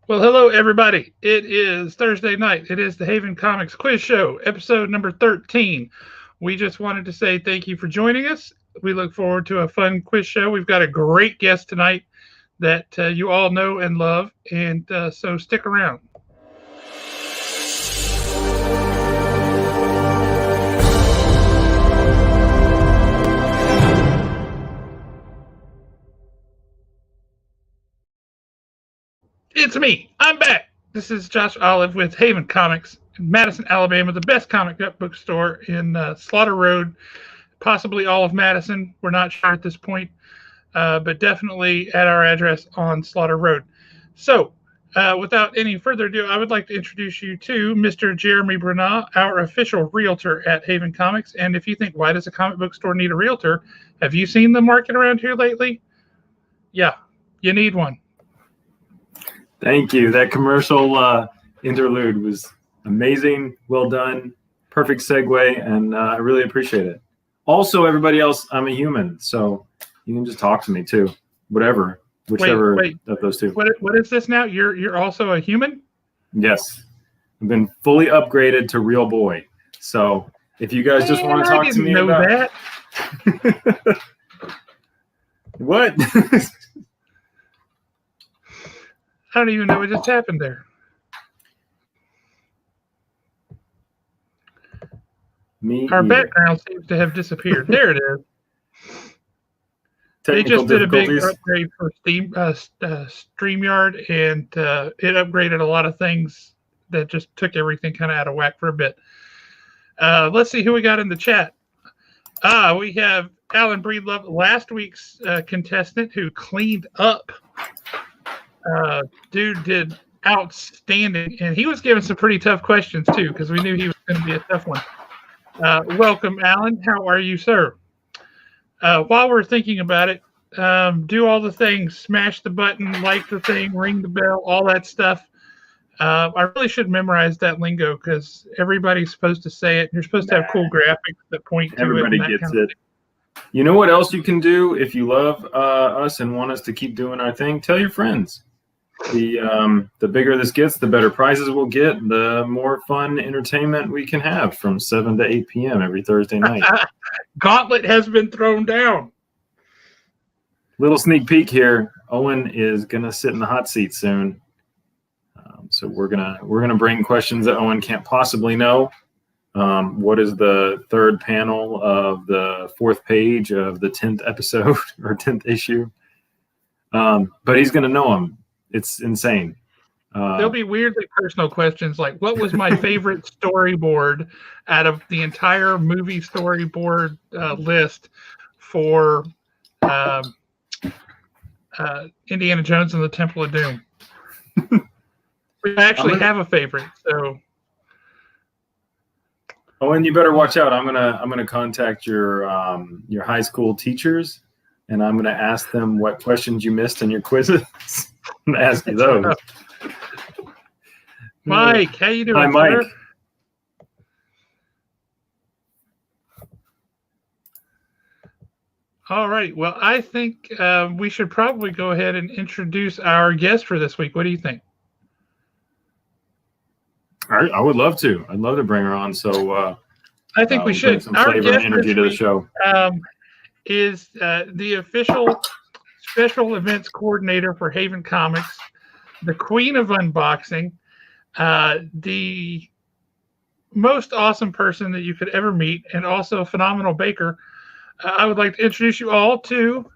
Well, hello, everybody. It is Thursday night. It is the Haven Comics Quiz Show, episode number 13. We just wanted to say thank you for joining us. We look forward to a fun quiz show. We've got a great guest tonight that you all know and love, and so stick around. It's me. I'm back. This is Josh Olive with Haven Comics in Madison, Alabama, the best comic book store in Slaughter Road, possibly all of Madison. We're not sure at this point, but definitely at our address on Slaughter Road. So, without any further ado, I would like to introduce you to Mr. Jeremy Brunat, our official realtor at Haven Comics. And if you think, why does a comic book store need a realtor? Have you seen the market around here lately? Yeah, you need one. Thank you. That commercial interlude was amazing. Well done. Perfect segue, and I really appreciate it. Also, everybody else, I'm a human, so you can just talk to me too. Whichever of those two. What is this now? You're also a human? Yes. I've been fully upgraded to real boy. So if you guys just want to talk to me about that. What? I don't even know what just happened there. Our background seems to have disappeared. There it is. They just did a big upgrade for StreamYard, and it upgraded a lot of things that just took everything kind of out of whack for a bit. Let's see who we got in the chat. We have Alan Breedlove, last week's contestant who cleaned up. Dude did outstanding, and he was given some pretty tough questions too, because we knew he was going to be a tough one. Welcome, Alan. How are you, sir? While we're thinking about it, do all the things: smash the button, like the thing, ring the bell, all that stuff. I really should memorize that lingo because everybody's supposed to say it. You're supposed to have cool graphics that point to everybody it. Everybody gets it. You know what else you can do if you love us and want us to keep doing our thing? Tell your friends. The bigger this gets, the better prizes we'll get, the more fun entertainment we can have from 7 to 8 p.m. every Thursday night. Gauntlet has been thrown down. Little sneak peek here. Owen is gonna sit in the hot seat soon, so we're gonna bring questions that Owen can't possibly know. What is the third panel of the fourth page of the 10th episode or 10th issue? But he's gonna know them. It's insane. There'll be weirdly personal questions like, what was my favorite storyboard out of the entire movie storyboard list for Indiana Jones and the Temple of Doom? We actually have a favorite, so. Oh, and you better watch out. I'm gonna contact your high school teachers, and I'm gonna ask them what questions you missed in your quizzes. I'm gonna ask you those. Mike, how you doing? Hi, Mike. Sir? All right. Well, I think we should probably go ahead and introduce our guest for this week. What do you think? I would love to. I'd love to bring her on. So I think we should. Some flavor and energy to the show. Is the official special events coordinator for Haven Comics, the queen of unboxing, the most awesome person that you could ever meet, and also a phenomenal baker. I would like to introduce you all to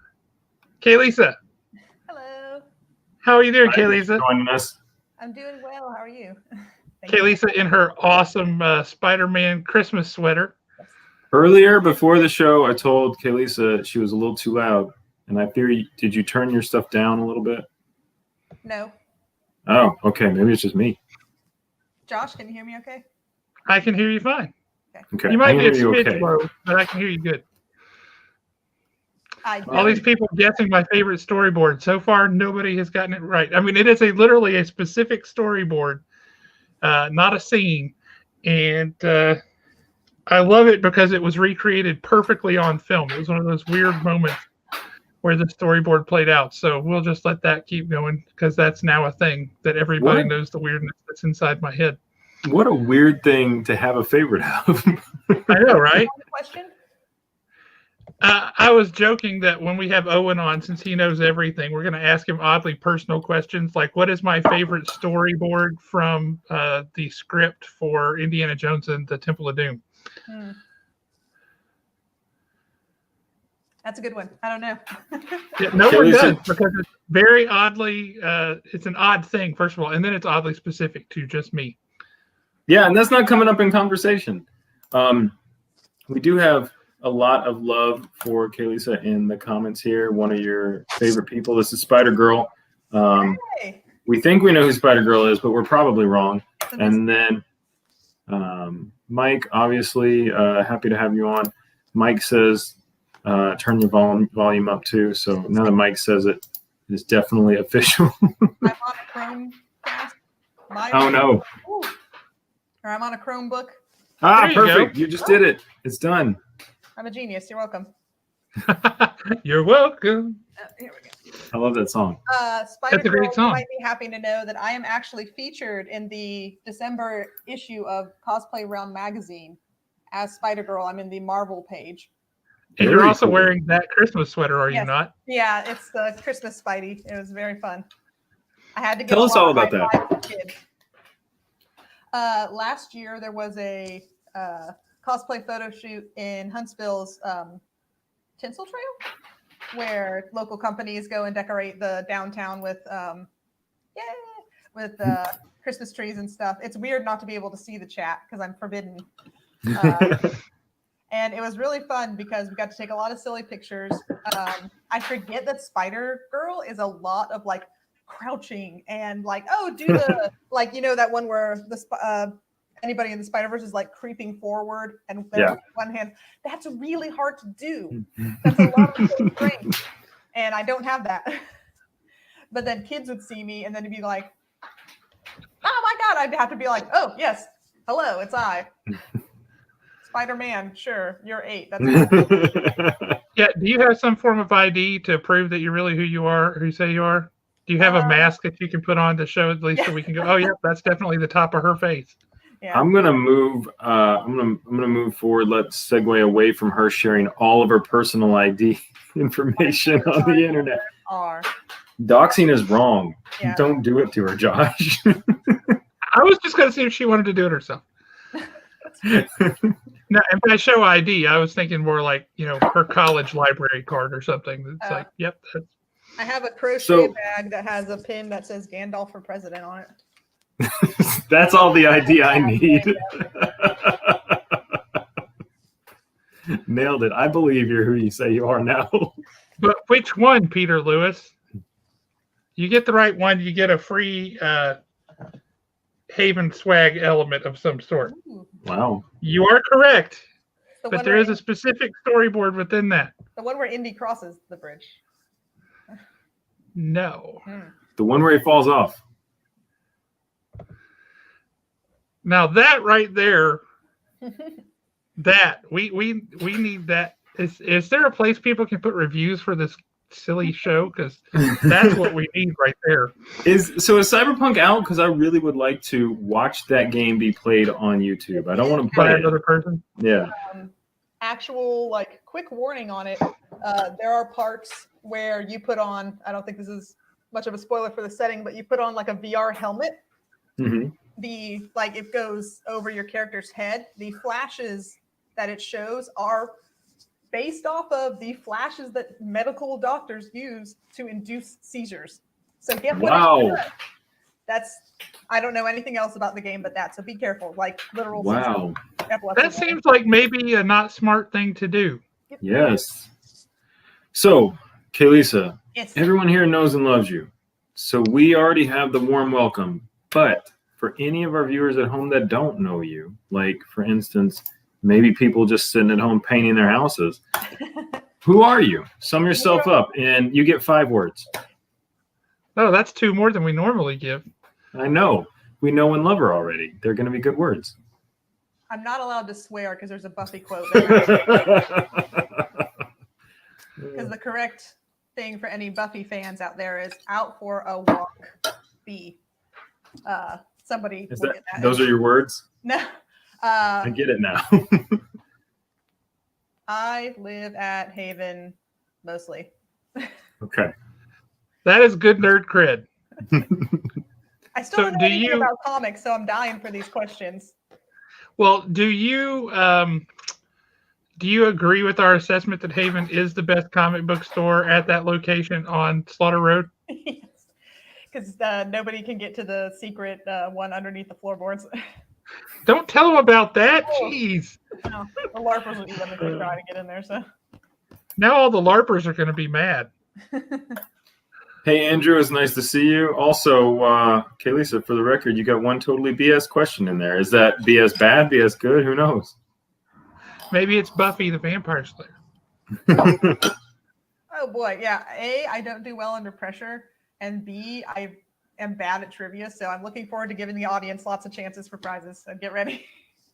Kaylisa. Hello. How are you doing, Kaylisa? Joining us. I'm doing well. How are you? Kaylisa in her awesome Spider-Man Christmas sweater. Earlier, before the show, I told Kaylisa she was a little too loud, and I fear did you turn your stuff down a little bit? No. Oh, okay. Maybe it's just me. Josh, can you hear me okay? I can hear you fine. Okay. You might be a smidge low, but I can hear you good. All these people guessing my favorite storyboard. So far, nobody has gotten it right. I mean, it is literally a specific storyboard, not a scene. And I love it because it was recreated perfectly on film. It was one of those weird moments where the storyboard played out. So we'll just let that keep going because that's now a thing that everybody What? knows the weirdness that's inside my head. What a weird thing to have a favorite of. I know, right? Question? I was joking that when we have Owen on, since he knows everything, we're going to ask him oddly personal questions like, what is my favorite storyboard from the script for Indiana Jones and the Temple of Doom? That's a good one. I don't know. Yeah, no one Kelly does said- because it's very oddly, it's an odd thing, first of all, and then it's oddly specific to just me. Yeah, and that's not coming up in conversation. We do have a lot of love for Kalisa in the comments here. One of your favorite people. This is Spider Girl. Hey. We think we know who Spider Girl is, but we're probably wrong. And then Mike, obviously, happy to have you on. Mike says, turn your volume up too. So now that Mike says it, it's definitely official. I'm on a Chrome. Oh, no. Ooh. Or I'm on a Chromebook. Ah, There you perfect. go. You just did it. It's done. I'm a genius. You're welcome. You're welcome. Here we go. I love that song. Spider That's a great Girl, song. you might be happy to know that I am actually featured in the December issue of Cosplay Realm magazine as Spider Girl. I'm in the Marvel page. And you're Very also cool. wearing that Christmas sweater, are you Yes. not? Yeah, it's the Christmas Spidey. It was very fun. I had to get Tell a us lot all of about high that. fives for kids. Last year there was a cosplay photo shoot in Huntsville's Tinsel Trail, where local companies go and decorate the downtown with Christmas trees and stuff. It's weird not to be able to see the chat because I'm forbidden. And it was really fun because we got to take a lot of silly pictures. I forget that Spider Girl is a lot of like crouching and like, oh, do the like, you know, that one where the anybody in the Spider-Verse is like creeping forward and with one hand. That's really hard to do. That's a lot of strength. And I don't have that. But then kids would see me and then be like, oh my God, I'd have to be like, oh, yes, hello, it's I. Spider-Man, sure, you're 8. That's Yeah. Do you have some form of ID to prove that you're really who you are, who you say you are? Do you have a mask that you can put on to show at least so we can go, oh yeah, that's definitely the top of her face. Yeah. I'm gonna move. I'm gonna move forward. Let's segue away from her sharing all of her personal ID information on the internet. Doxing is wrong. Yeah. Don't do it to her, Josh. I was just gonna see if she wanted to do it herself. No, and by show ID, I was thinking more like, you know, her college library card or something. It's like, yep. I have a crochet bag that has a pin that says Gandalf for president on it. That's all the ID I need. Nailed it. I believe you're who you say you are now. But which one, Peter Lewis? You get the right one, you get a free Haven swag element of some sort. Ooh. Wow. You are correct, The but one there where is a specific storyboard within that. the one where Indy crosses the bridge. No. The one where he falls off. Now that right there, that we need that. Is there a place people can put reviews for this silly show? Because that's what we need right there. Is Cyberpunk out? Because I really would like to watch that game be played on YouTube. I don't want to By play it. another person. Yeah. Actual like quick warning on it. There are parts where you put on, I don't think this is much of a spoiler for the setting, but you put on like a VR helmet. Mm-hmm. It goes over your character's head. The flashes that it shows are based off of the flashes that medical doctors use to induce seizures. So get what Wow. that's I don't know anything else about the game but that. So be careful. Like literal Wow. That seems like maybe a not smart thing to do. Yes. So, Kalisa, Yes. everyone here knows and loves you. So we already have the warm welcome. But for any of our viewers at home that don't know you, like for instance, maybe people just sitting at home painting their houses, who are you? Sum yourself up and you get 5 words. Oh, that's 2 more than we normally give. I know. We know and love her already. They're going to be good words. I'm not allowed to swear because there's a Buffy quote. Because Because the correct thing for any Buffy fans out there is out for a walk. B. Somebody Is will that get that. those are your words? No. I get it now. I live at Haven mostly. Okay. That is good nerd cred. I still So don't know anything about comics, so I'm dying for these questions. Well, do you agree with our assessment that Haven is the best comic book store at that location on Slaughter Road? Yes, because nobody can get to the secret one underneath the floorboards. Don't tell them about that. Jeez. No, the LARPers will eat them if they try to get in there. So Now all the LARPers are going to be mad. Hey, Andrew, it's nice to see you. Also, Kaylisa, for the record, you got one totally BS question in there. Is that BS bad, BS good? Who knows? Maybe it's Buffy the Vampire Slayer. oh boy, yeah. A, I don't do well under pressure, and B, I am bad at trivia. So I'm looking forward to giving the audience lots of chances for prizes. So get ready.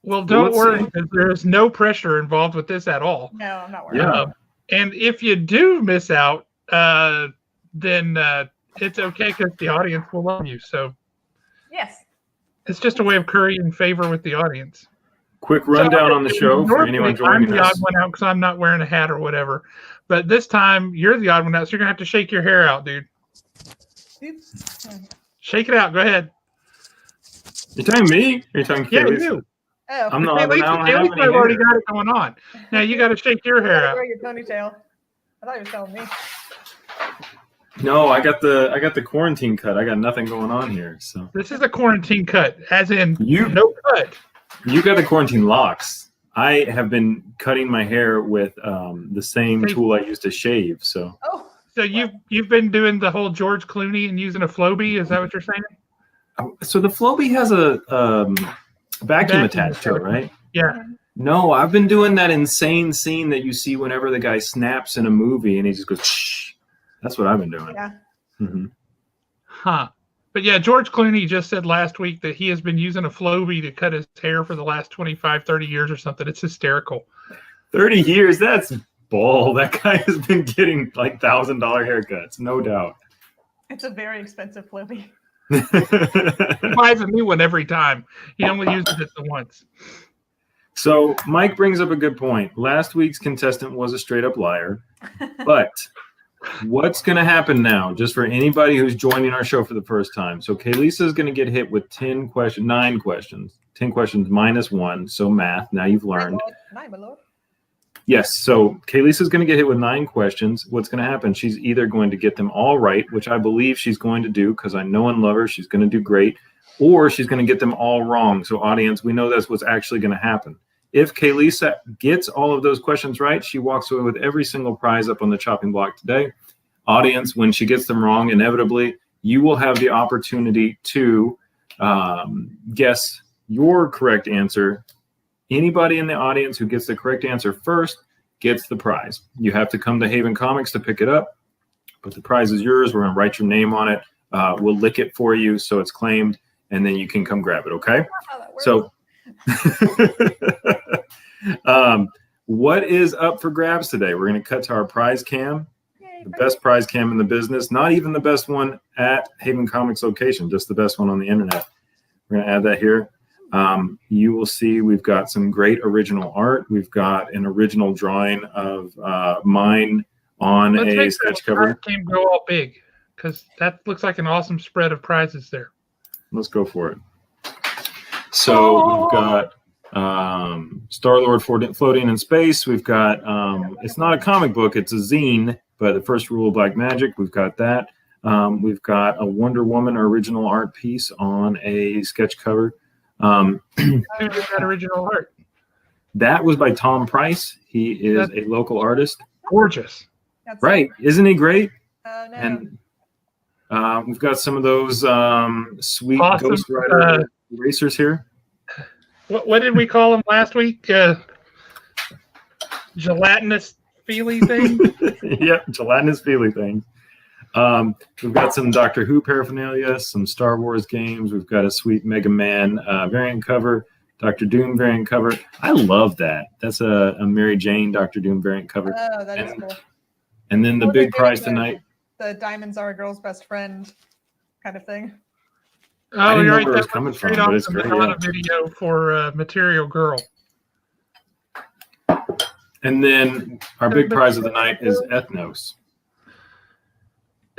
Well, don't worry, because there's no pressure involved with this at all. No, I'm not worried. Yeah. And if you do miss out, then it's okay because the audience will love you. So Yes. it's just a way of currying favor with the audience. Quick rundown on the show for anyone joining I'm the us. odd one out because I'm not wearing a hat or whatever. But this time you're the odd one out, so you're gonna have to shake your hair out, dude. Oops. Shake it out. Go ahead. You talking me? Or you talking Yeah, Kaylisa? you. Oh, I'm the odd one out. I don't have any I've already hair. got it going on. Now you got to shake your you hair gotta out. grow your ponytail. I thought you were telling me. No, I got the quarantine cut. I got nothing going on here. So This is a quarantine cut, as in You- no cut. you got the quarantine locks. I have been cutting my hair with the same tool I used to shave. So Oh, So you've been doing the whole George Clooney and using a Flowbee? Is that what you're saying? so the Flowbee has a vacuum attached to it, right? Yeah. No, I've been doing that insane scene that you see whenever the guy snaps in a movie and he just goes, shh. That's what I've been doing. yeah. Mm-hmm. Huh. But yeah, George Clooney just said last week that he has been using a Flowbee to cut his hair for the last 25, 30 years or something. It's hysterical. 30 years? That's bull. That guy has been getting like $1,000 haircuts, no doubt. It's a very expensive Flowbee. He buys a new one every time. He only uses it the once. So Mike brings up a good point. Last week's contestant was a straight up liar, but what's going to happen now, just for anybody who's joining our show for the first time? So Kaylisa is going to get hit with 9 questions, 10 questions minus 1. So math, now you've learned. My lord. Yes. So Kaylisa is going to get hit with 9 questions. What's going to happen? She's either going to get them all right, which I believe she's going to do because I know and love her. She's going to do great. Or she's going to get them all wrong. So audience, we know that's what's actually going to happen. If Kaylisa gets all of those questions right, she walks away with every single prize up on the chopping block today. Audience, when she gets them wrong, inevitably, you will have the opportunity to guess your correct answer. Anybody in the audience who gets the correct answer first gets the prize. You have to come to Haven Comics to pick it up, but the prize is yours. We're going to write your name on it. We'll lick it for you so it's claimed, and then you can come grab it, okay? So what is up for grabs today? We're going to cut to our prize cam, the best prize cam in the business, not even the best one at Haven Comics location, just the best one on the internet. We're going to add that here. You will see we've got some great original art. We've got an original drawing of mine on a sketch cover. Cam go all big because that looks like an awesome spread of prizes there. Let's go for it. So we've got Star-Lord floating in space. We've got, it's not a comic book, it's a zine, but the first rule of black magic, we've got that. We've got a Wonder Woman original art piece on a sketch cover. Who did that original art? That was by Tom Price. He is a local artist. Gorgeous. Right. Isn't he great? Oh, no. And we've got some of those sweet Awesome. Ghost Rider erasers here. What did we call them last week? Gelatinous feely thing? Yep, gelatinous feely things. We've got some Doctor Who paraphernalia, some Star Wars games. We've got a sweet Mega Man variant cover, Doctor Doom variant cover. I love that. That's a Mary Jane Doctor Doom variant cover. Oh, that is cool. And then the Or they're big prize doing tonight. The diamonds are a girl's best friend kind of thing. I Oh, didn't you're know right. where it was That coming was straight from, off but it's the great. Madonna Yeah. video for Material Girl. And then our big prize of the night is Ethnos.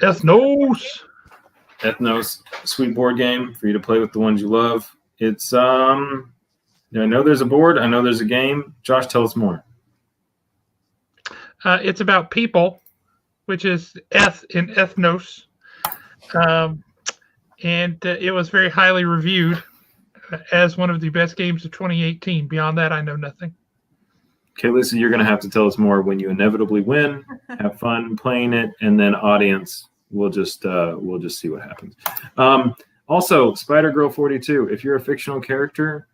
Ethnos. Ethnos, sweet board game for you to play with the ones you love. It's I know there's a board. I know there's a game. Josh, tell us more. It's about people, which is eth in ethnos. And it was very highly reviewed as one of the best games of 2018. Beyond that, I know nothing. Okay, Lisa, you're going to have to tell us more when you inevitably win. Have fun playing it, and then audience, we'll just see what happens. Also, Spider Girl 42. If you're a fictional character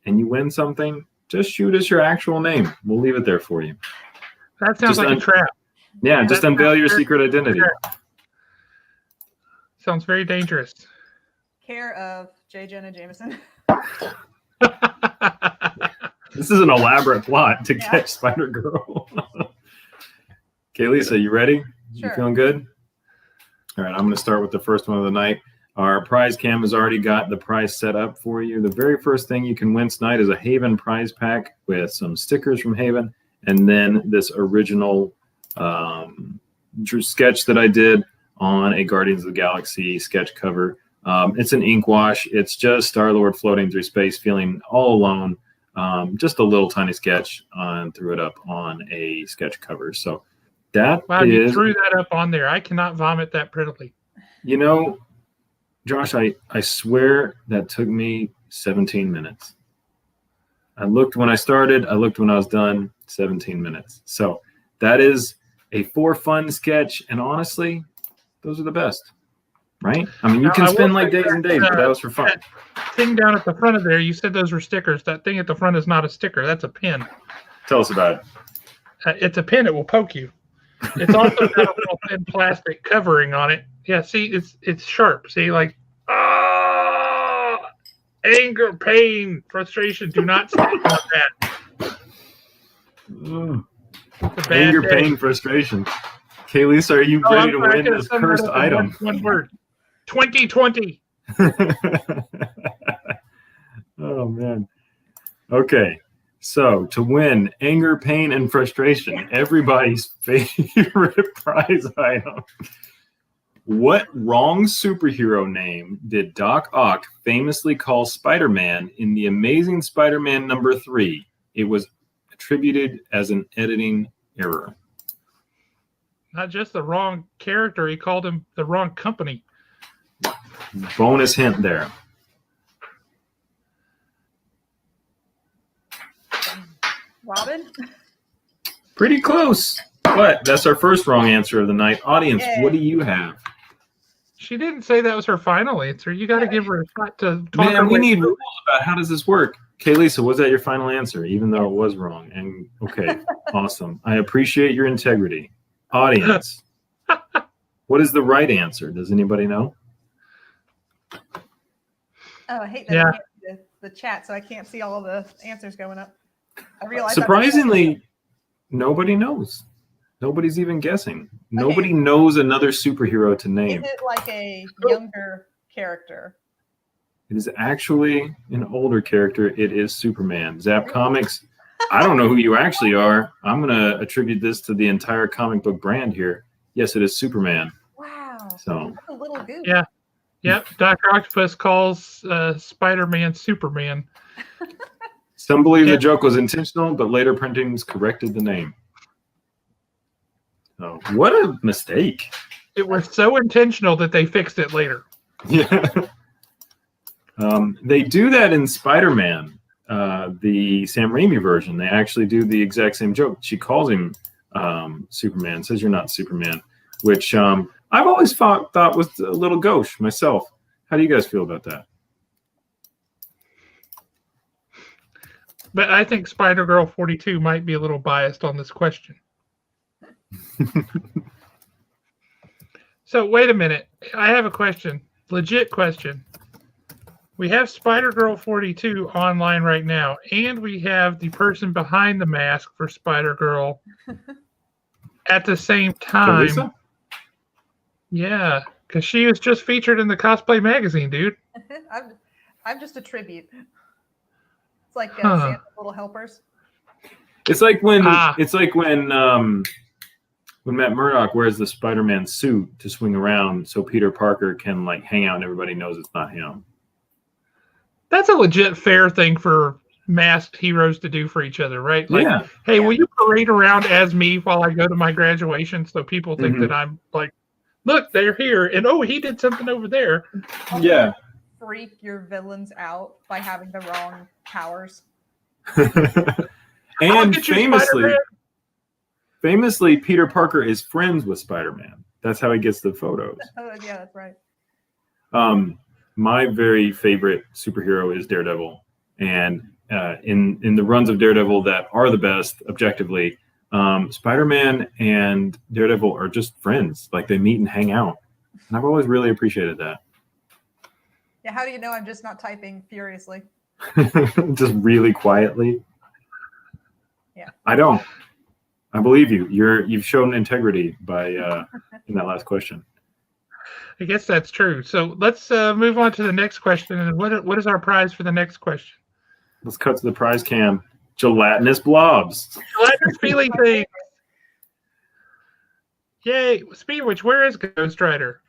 and you win something, just shoot us your actual name. We'll leave it there for you. That sounds like a trap. Yeah, just unveil your secret identity. Sounds very dangerous. Care of J. Jenna Jameson. This is an elaborate plot to catch Spider Girl. Okay, Lisa, you ready? Sure. You feeling good? All right, I'm going to start with the first one of the night. Our prize cam has already got the prize set up for you. The very first thing you can win tonight is a Haven prize pack with some stickers from Haven, and then this original sketch that I did on a Guardians of the Galaxy sketch cover. It's an ink wash. It's just Star-Lord floating through space, feeling all alone. Just a little tiny sketch and threw it up on a sketch cover. So that wow, you threw that up on there. I cannot vomit that prettily. You know, Josh, I swear that took me 17 minutes. I looked when I started. I looked when I was done. 17 minutes. So that is a for fun sketch. And honestly, those are the best. Right? I mean, you can spend like days and days, but that was for fun. That thing down at the front of there, you said those were stickers. That thing at the front is not a sticker. That's a pin. Tell us about it. It's a pin. It will poke you. It's also got a little thin plastic covering on it. Yeah, see, it's sharp. See, like, anger, pain, frustration. Do not stick on that. Anger, pain, frustration. Okay, Lisa, are you ready to win this cursed item? One word. 2020. Oh, man. Okay. So, to win anger, pain, and frustration, everybody's favorite prize item. What wrong superhero name did Doc Ock famously call Spider-Man in The Amazing Spider-Man #3? It was attributed as an editing error. Not just the wrong character, he called him the wrong company. Bonus hint there. Robin? Pretty close. But that's our first wrong answer of the night. Audience, what do you have? She didn't say that was her final answer. You got to give her a shot to talk. Man, we need rules about how does this work. Okay, Lisa, was that your final answer, even though it was wrong? And okay, awesome. I appreciate your integrity. Audience, what is the right answer? Does anybody know? Oh, I hate that. I can't see the chat, so I can't see all the answers going up. I realize. Surprisingly, nobody knows. Nobody's even guessing. Nobody knows another superhero to name. Is it like a younger character? It is actually an older character. It is Superman. Zap Comics. I don't know who you actually are. I'm going to attribute this to the entire comic book brand here. Yes, it is Superman. Wow. So that's a little goose. Yeah. Yep. Dr. Octopus calls Spider-Man Superman. Some believe the joke was intentional, but later printings corrected the name. Oh, what a mistake. It was so intentional that they fixed it later. Yeah. They do that in Spider-Man, the Sam Raimi version. They actually do the exact same joke. She calls him Superman, says you're not Superman, which I've always thought was a little gauche myself. How do you guys feel about that? But I think Spider-Girl 42 might be a little biased on this question. So wait a minute. I have a question. Legit question. We have Spider-Girl 42 online right now, and we have the person behind the mask for Spider-Girl at the same time, Lisa? yeah, because she was just featured in the cosplay magazine, dude. I'm just a tribute. It's like Huh. Santa's Little Helpers. It's like when Ah. when Matt Murdock wears the Spider-Man suit to swing around, so Peter Parker can like hang out and everybody knows it's not him. That's a legit fair thing for masked heroes to do for each other, right? Like, Yeah. hey, will you parade around as me while I go to my graduation so people think that I'm like, look, they're here, and oh, he did something over there. Yeah. Freak your villains out by having the wrong powers. And Get you, famously, Peter Parker is friends with Spider-Man. That's how he gets the photos. Oh, yeah, that's right. My very favorite superhero is Daredevil, and in the runs of Daredevil that are the best objectively, Spider-Man and Daredevil are just friends. Like they meet and hang out, and I've always really appreciated that. Yeah, how do you know I'm just not typing furiously? Just really quietly. Yeah. I don't. I believe you. You've shown integrity by in that last question. I guess that's true. So let's move on to the next question. And what is our prize for the next question? Let's cut to the prize cam. Gelatinous blobs. Gelatinous feeling things. Yay! Speaking of which, where is Ghost Rider?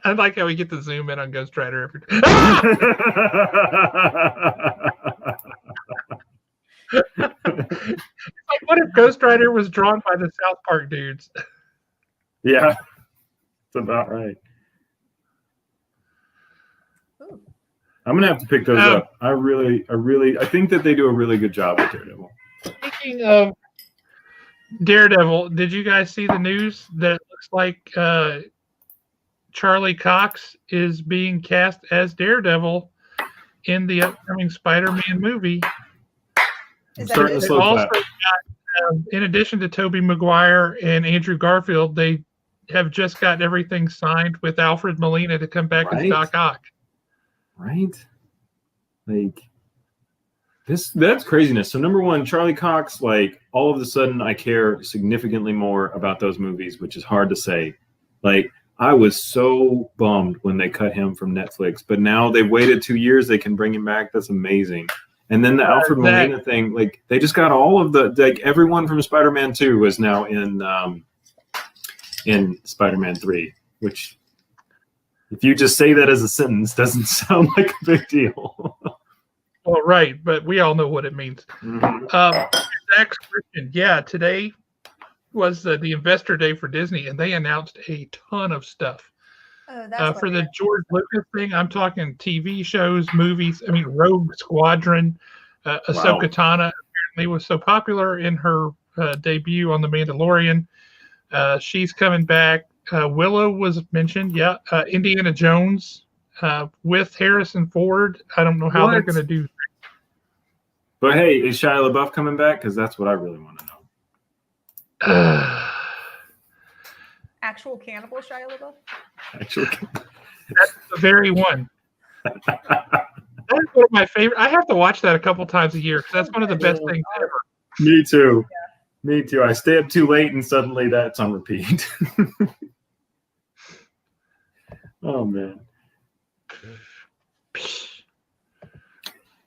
I like how we get to zoom in on Ghost Rider every time. Like, what if Ghost Rider was drawn by the South Park dudes? Yeah, that's about right. Ooh. I'm gonna have to pick those up. I think that they do a really good job with Daredevil. Speaking of Daredevil, did you guys see the news that it looks like Charlie Cox is being cast as Daredevil in the upcoming Spider-Man movie? Is I'm starting to slow clap. In addition to Tobey Maguire and Andrew Garfield, they have just got everything signed with Alfred Molina to come back as Doc Ock. Right? Like that's craziness. So number one, Charlie Cox, like all of a sudden I care significantly more about those movies, which is hard to say. Like I was so bummed when they cut him from Netflix, but now they've waited 2 years, they can bring him back. That's amazing. And then the Alfred Molina thing, like they just got all of the like everyone from Spider-Man 2 is now in Spider-Man 3, which if you just say that as a sentence doesn't sound like a big deal. Well, right, but we all know what it means. Mm-hmm. Zach's question, yeah, today was the investor day for Disney, and they announced a ton of stuff. For the George Lucas thing, I'm talking TV shows, movies. I mean, Rogue Squadron, Ahsoka Tano apparently was so popular in her debut on The Mandalorian. She's coming back. Willow was mentioned. Yeah. Indiana Jones with Harrison Ford. I don't know how they're going to do. But hey, is Shia LaBeouf coming back? Because that's what I really want to know. Actual cannibal Shia LaBeouf? That's the very one. That's one of my favorite. I have to watch that a couple times a year because that's one of the best things ever. Me too. Yeah. Me too. I stay up too late and suddenly that's on repeat. Oh, man.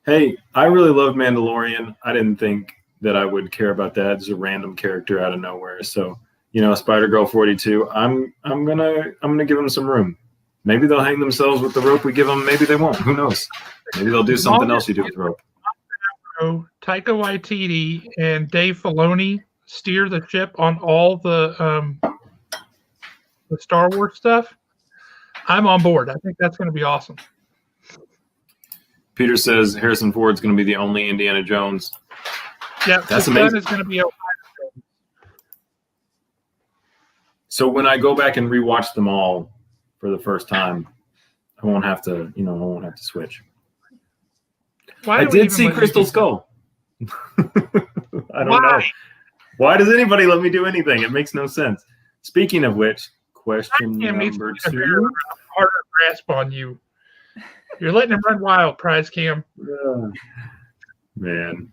Hey, I really love Mandalorian. I didn't think that I would care about that as a random character out of nowhere. So, you know, Spider-Girl 42, I'm gonna give them some room. Maybe they'll hang themselves with the rope we give them. Maybe they won't. Who knows? Maybe they'll do something else you do with rope. Taika Waititi and Dave Filoni steer the ship on all the Star Wars stuff. I'm on board. I think that's going to be awesome. Peter says Harrison Ford's going to be the only Indiana Jones. Yeah, that's amazing. Is going to be so when I go back and rewatch them all for the first time, I won't have to switch. I did see Crystal Skull. I don't know. Why does anybody let me do anything? It makes no sense. Speaking of which, question number 2. Harder grasp on you. You're letting him run wild, Prize Cam. Man.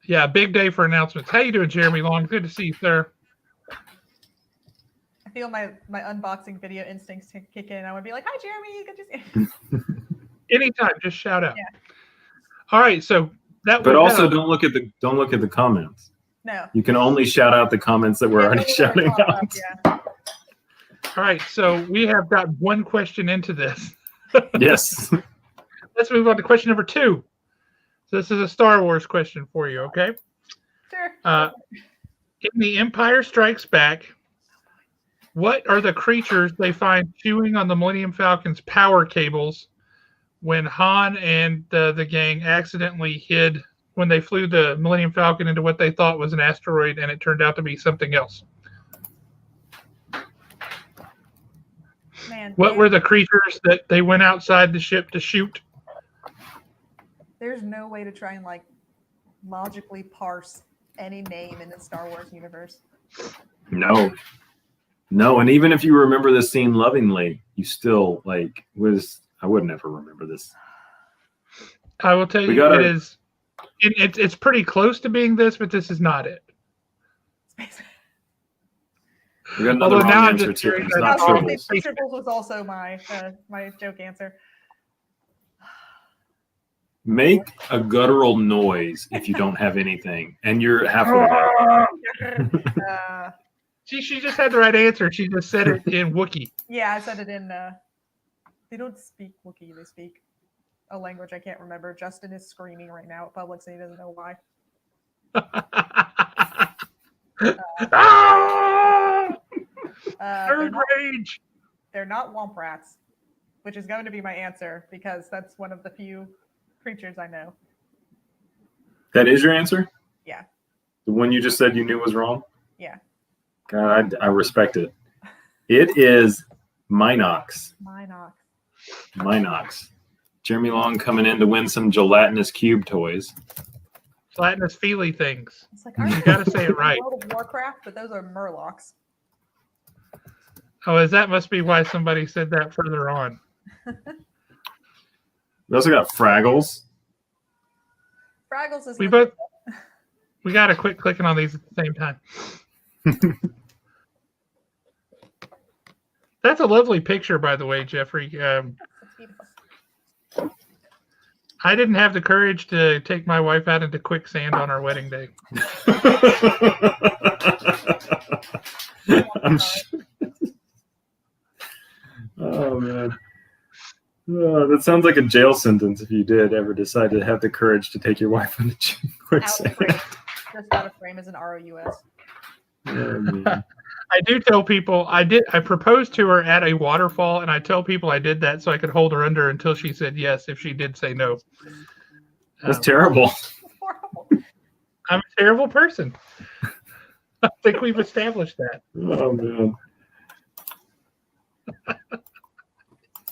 Yeah, big day for announcements. How you doing, Jeremy Long? Good to see you, sir. I feel my unboxing video instincts kick in. I would be like, "Hi, Jeremy. Good to see you." Anytime, just shout out. Yeah. All right, so that. But also, don't look at the comments. No. You can only shout out the comments that we're already shouting out. Yeah. All right, so we have got one question into this. Yes. Let's move on to question number 2. So this is a Star Wars question for you, okay? Sure. In The Empire Strikes Back, what are the creatures they find chewing on the Millennium Falcon's power cables when Han and the gang accidentally hid when they flew the Millennium Falcon into what they thought was an asteroid and it turned out to be something else? Man, What were the creatures that they went outside the ship to shoot? There's no way to try and like logically parse any name in the Star Wars universe. No, and even if you remember the scene lovingly, you still like I would never remember this. I will tell you, it is. It's pretty close to being this, but this is not it. We got another wrong answer too. It's not triples. Triples was also my joke answer. Make a guttural noise if you don't have anything, and you're halfway there. She just had the right answer. She just said it in Wookiee. Yeah, I said it in. They don't speak Wookiee. They speak a language I can't remember. Justin is screaming right now at Publix, and he doesn't know why. Third rage. They're not womp rats, which is going to be my answer because that's one of the few creatures I know. That is your answer? Yeah. The one you just said you knew was wrong? Yeah. God, I respect it. It is Minox. Minox. Jeremy Long coming in to win some gelatinous cube toys. Gelatinous feely things. It's like, you got to say it right. World of Warcraft, but those are Murlocs. Oh, that must be why somebody said that further on. We also got Fraggles. Fraggles is. We got to quit clicking on these at the same time. That's a lovely picture, by the way, Jeffrey. I didn't have the courage to take my wife out into quicksand on our wedding day. I'm sure. Oh, man. That sounds like a jail sentence if you did ever decide to have the courage to take your wife into quicksand. Just out of frame as an ROUS. Oh, I do tell people I proposed to her at a waterfall, and I tell people I did that so I could hold her under until she said yes if she did say no. That's terrible. Horrible. I'm a terrible person. I think we've established that. Oh, man.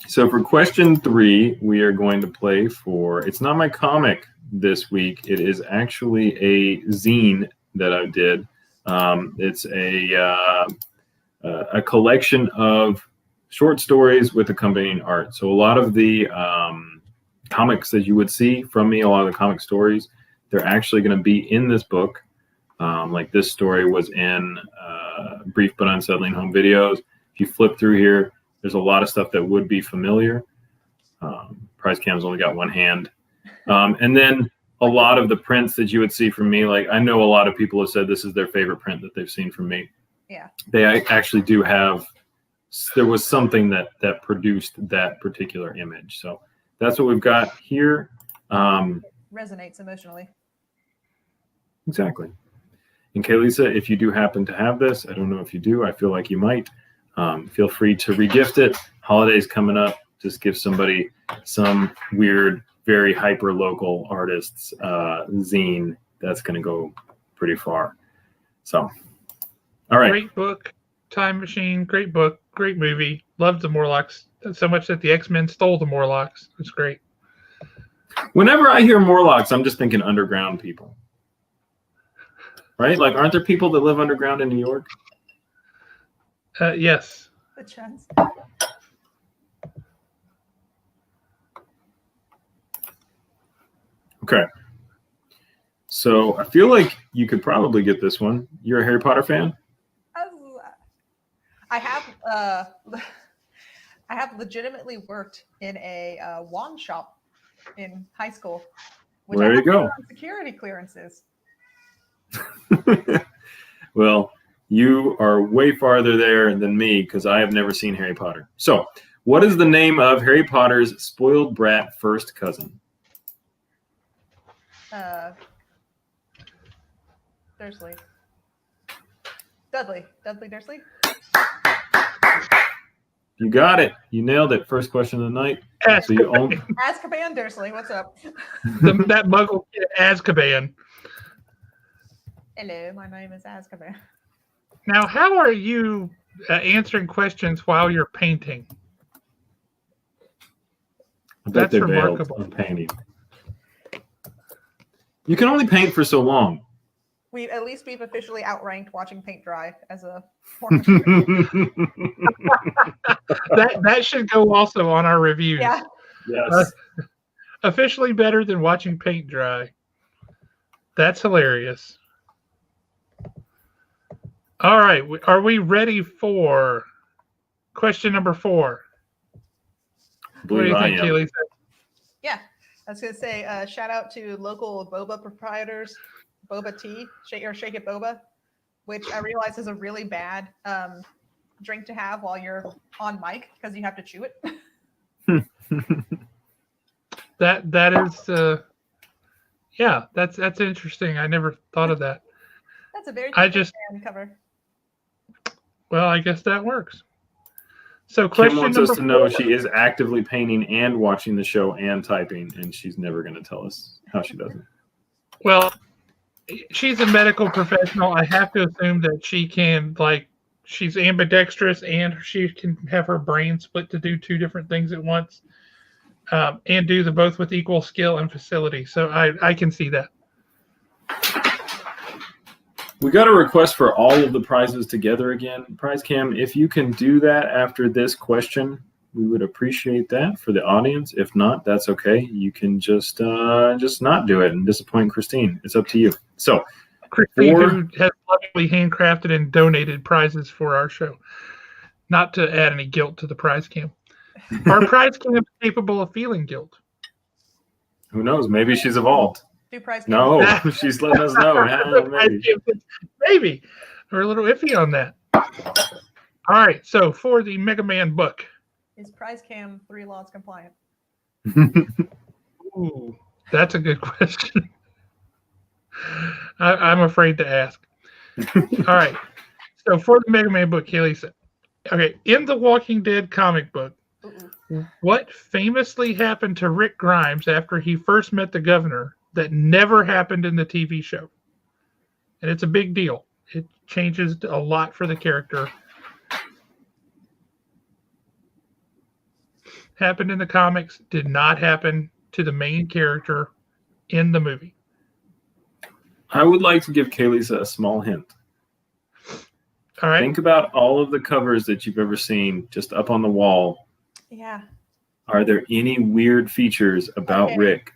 So for question 3, we are going to play for, it's not my comic this week. It is actually a zine that I did. It's a collection of short stories with accompanying art. So a lot of the comics that you would see from me, a lot of the comic stories, they're actually going to be in this book. Like this story was in Brief but Unsettling Home Videos. If you flip through here, there's a lot of stuff that would be familiar. Price Cam's only got one hand. And then a lot of the prints that you would see from me, like I know a lot of people have said this is their favorite print that they've seen from me. Yeah. They actually do have, there was something that produced that particular image. So that's what we've got here. Resonates emotionally. Exactly. And Kaylisa, if you do happen to have this, I don't know if you do, I feel like you might, feel free to regift it. Holidays coming up, just give somebody some weird, very hyper local artists zine. That's going to go pretty far. So, all right. Great book, Time Machine. Great book, great movie. Loved the Morlocks so much that the X-Men stole the Morlocks. It's great. Whenever I hear Morlocks, I'm just thinking underground people. Right? Like, aren't there people that live underground in New York? Yes. The chance. Okay. So I feel like you could probably get this one. You're a Harry Potter fan? I have I have legitimately worked in a wand shop in high school, which There I you have to go. run security clearances. Well, you are way farther there than me because I have never seen Harry Potter. So, what is the name of Harry Potter's spoiled brat first cousin? Dursley. Dudley Dursley. You got it. You nailed it. First question of the night. So you own. Azkaban Dursley, what's up? That Muggle kid, Azkaban. Hello, my name is Azkaban. Now, how are you answering questions while you're painting? I bet That's they're veiled remarkable. on painting. You can only paint for so long. We've officially outranked watching paint dry as a that should go also on our reviews. Yeah. Yes. Officially better than watching paint dry. That's hilarious. All right, are we ready for question number 4? What do you think, Keely? Yeah, I was gonna say shout out to local boba proprietors, Boba Tea, Shake It Boba, which I realize is a really bad drink to have while you're on mic because you have to chew it. That is yeah, that's interesting. I never thought of that. That's a very cover. Well, I guess that works. So Kim wants us to 4. know she is actively painting and watching the show and typing, and she's never going to tell us how she does it. Well, she's a medical professional. I have to assume that she can, she's ambidextrous and she can have her brain split to do 2 different things at once, and do them both with equal skill and facility. So I can see that. We got a request for all of the prizes together again. Prize Cam, if you can do that after this question, we would appreciate that for the audience. If not, that's okay. You can just not do it and disappoint Christine. It's up to you. So, Christine, who has lovingly handcrafted and donated prizes for our show. Not to add any guilt to the prize cam. Our prize cam is capable of feeling guilt. Who knows? Maybe she's evolved. No, she's letting us know. Maybe. We're a little iffy on that. All right, so for the Mega Man book. Is prize cam 3 laws compliant? Ooh, that's a good question. I'm afraid to ask. All right, so for the Mega Man book, Haley said, okay, in the Walking Dead comic book, what famously happened to Rick Grimes after he first met the governor that never happened in the TV show? And it's a big deal. It changes a lot for the character. Happened in the comics, did not happen to the main character in the movie. I would like to give Kaylee a small hint. All right. Think about all of the covers that you've ever seen just up on the wall. Yeah. Are there any weird features about Rick?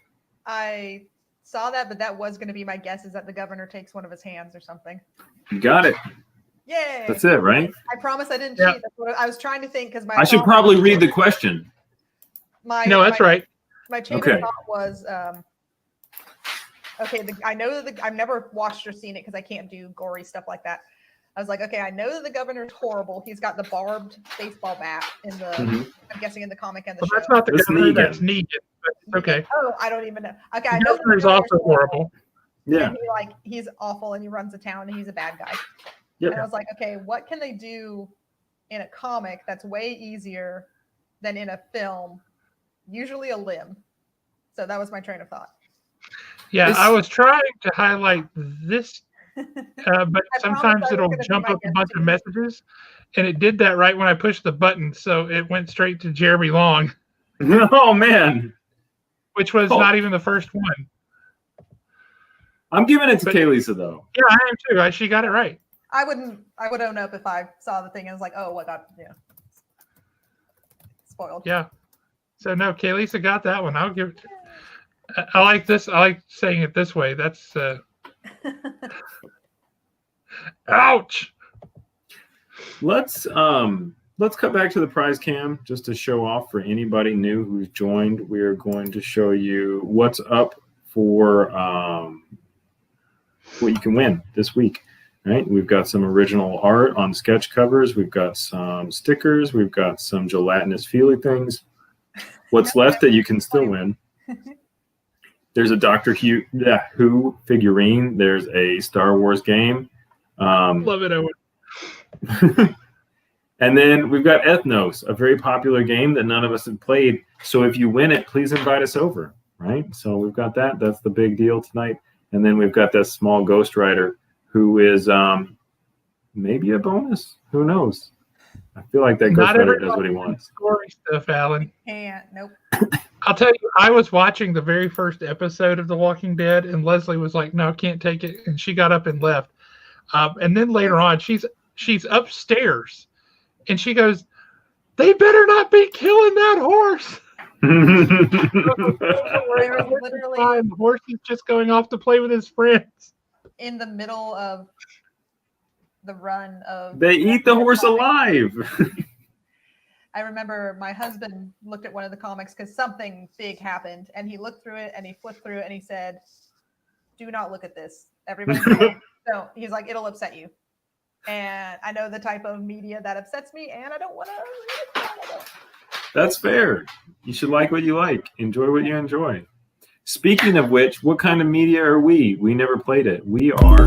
I saw that, but that was going to be my guess, is that the governor takes one of his hands or something. You got it. Yay. That's it, right? I promise I didn't cheat. That's what I was trying to think, because I should probably read the question. That's right. My chain of thought was, okay, I know that I've never watched or seen it because I can't do gory stuff like that. I was like, okay, I know that the governor's horrible. He's got the barbed baseball bat in the, I'm guessing in the comic and the show. That's not the governor, that's Negan. Okay. Oh, I don't even know. Okay, I know the governor's also horrible. Yeah. And he's awful and he runs the town and he's a bad guy. Yep. And I was like, okay, what can they do in a comic that's way easier than in a film? Usually a limb. So that was my train of thought. Yeah, I was trying to highlight this, but sometimes it'll jump up a bunch of messages, and it did that right when I pushed the button, so it went straight to Jeremy Long. Oh, man. Which was not even the first one. I'm giving it to Kaylisa, though. Yeah, I am too. She got it right. I would own up if I saw the thing and was like, oh, what got, spoiled. Yeah. So no, Kaylisa got that one. I'll give it. I like this. I like saying it this way. That's Ouch. Let's cut back to the prize cam just to show off for anybody new who's joined. We are going to show you what's up for what you can win this week. Right, we've got some original art on sketch covers. We've got some stickers. We've got some gelatinous feely things. What's left that you can still win? There's a Doctor Who figurine. There's a Star Wars game. Love it, Owen. And then we've got Ethnos, a very popular game that none of us have played. So if you win it, please invite us over. Right. So we've got that. That's the big deal tonight. And then we've got that small Ghost Rider, who is maybe a bonus. Who knows? I feel like that Ghost Rider does what he wants. Story stuff, Alan. Can't. Nope. I'll tell you, I was watching the very first episode of The Walking Dead, and Leslie was like, "No, can't take it," and she got up and left. And then later on, she's upstairs, and she goes, "They better not be killing that horse." Literally, the horse is just going off to play with his friends. in the middle of the run of. They eat the horse alive. I remember my husband looked at one of the comics because something big happened, and he looked through it and he flipped through it and he said, "Do not look at this. Everybody, no." He's like, "It'll upset you." And I know the type of media that upsets me, and I don't want to read it. That's fair. You should like what you like. Enjoy what you enjoy. Speaking of which, what kind of media are we? We never played it. We are.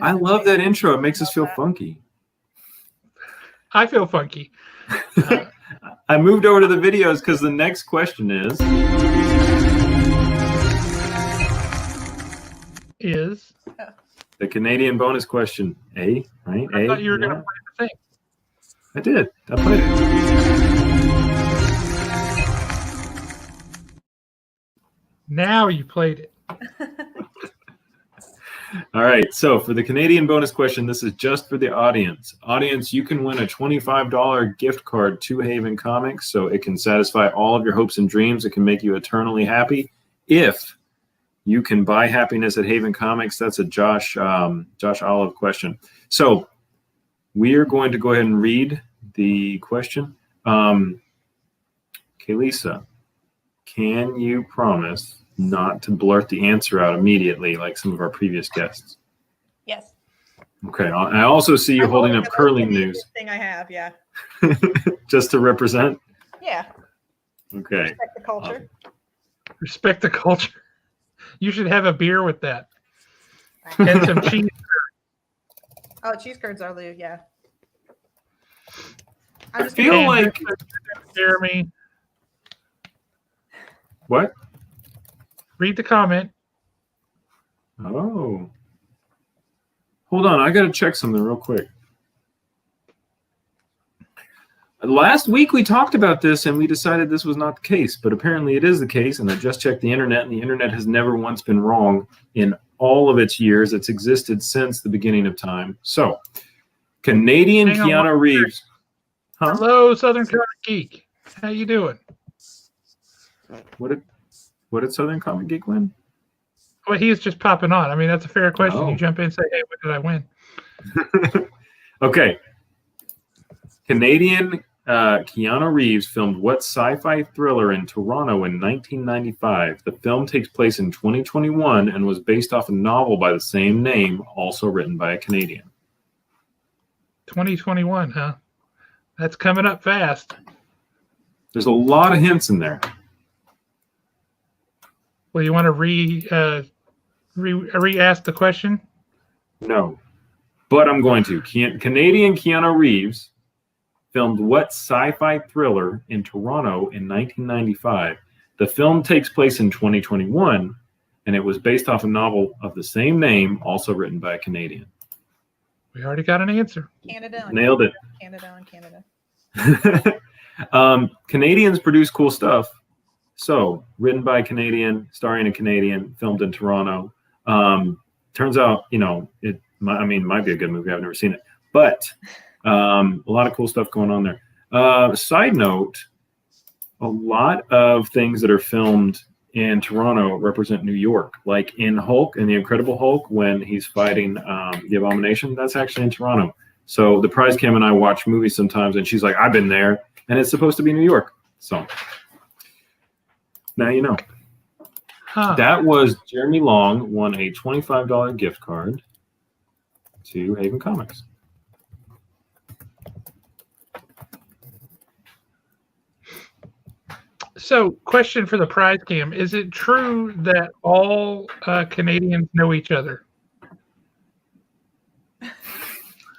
I love that intro. It makes us feel funky. I feel funky. I moved over to the videos because the next question is the Canadian bonus question. A, right? I thought you were going to play the thing. I did. I played it. Now you played it. All right. So for the Canadian bonus question, this is just for the audience. Audience, you can win a $25 gift card to Haven Comics, so it can satisfy all of your hopes and dreams. It can make you eternally happy. If you can buy happiness at Haven Comics, that's a Josh Olive question. So we are going to go ahead and read the question. Kaylisa, can you promise not to blurt the answer out immediately like some of our previous guests? Yes. Okay. I also see you holding up curling news. Thing I have, yeah. Just to represent? Yeah. Okay. Respect the culture. Respect the culture. You should have a beer with that. And some cheese. Oh, cheese curds are the, yeah. I feel like Jeremy. What? Read the comment. Oh. Hold on. I got to check something real quick. Last week we talked about this and we decided this was not the case, but apparently it is the case. And I just checked the internet, and the internet has never once been wrong in all of its years. It's existed since the beginning of time. So, Canadian Keanu Reeves. Huh? Hello, Southern Comic Geek. How you doing? What did Southern Comic Geek win? Well, he's just popping on. I mean, that's a fair question. Oh. You jump in and say, "Hey, what did I win?" Okay. Canadian Keanu Reeves filmed what sci-fi thriller in Toronto in 1995? The film takes place in 2021 and was based off a novel by the same name, also written by a Canadian. 2021, huh? That's coming up fast. There's a lot of hints in there. Well, you want to re-ask the question? No, but I'm going to. Canadian Keanu Reeves filmed what sci-fi thriller in Toronto in 1995? The film takes place in 2021, and it was based off a novel of the same name, also written by a Canadian. We already got an answer. Canada. Nailed it. Canada. Canadians produce cool stuff. So, written by a Canadian, starring a Canadian, filmed in Toronto. Turns out, it might be a good movie. I've never seen it. But a lot of cool stuff going on there. Side note, a lot of things that are filmed in Toronto represent New York. Like in Hulk, in the Incredible Hulk, when he's fighting the Abomination, that's actually in Toronto. So the prize cam and I watch movies sometimes, and she's like, "I've been there," and it's supposed to be New York. So now you know. Huh. That was Jeremy Long won a $25 gift card to Haven Comics. So, question for the prize cam: is it true that all Canadians know each other?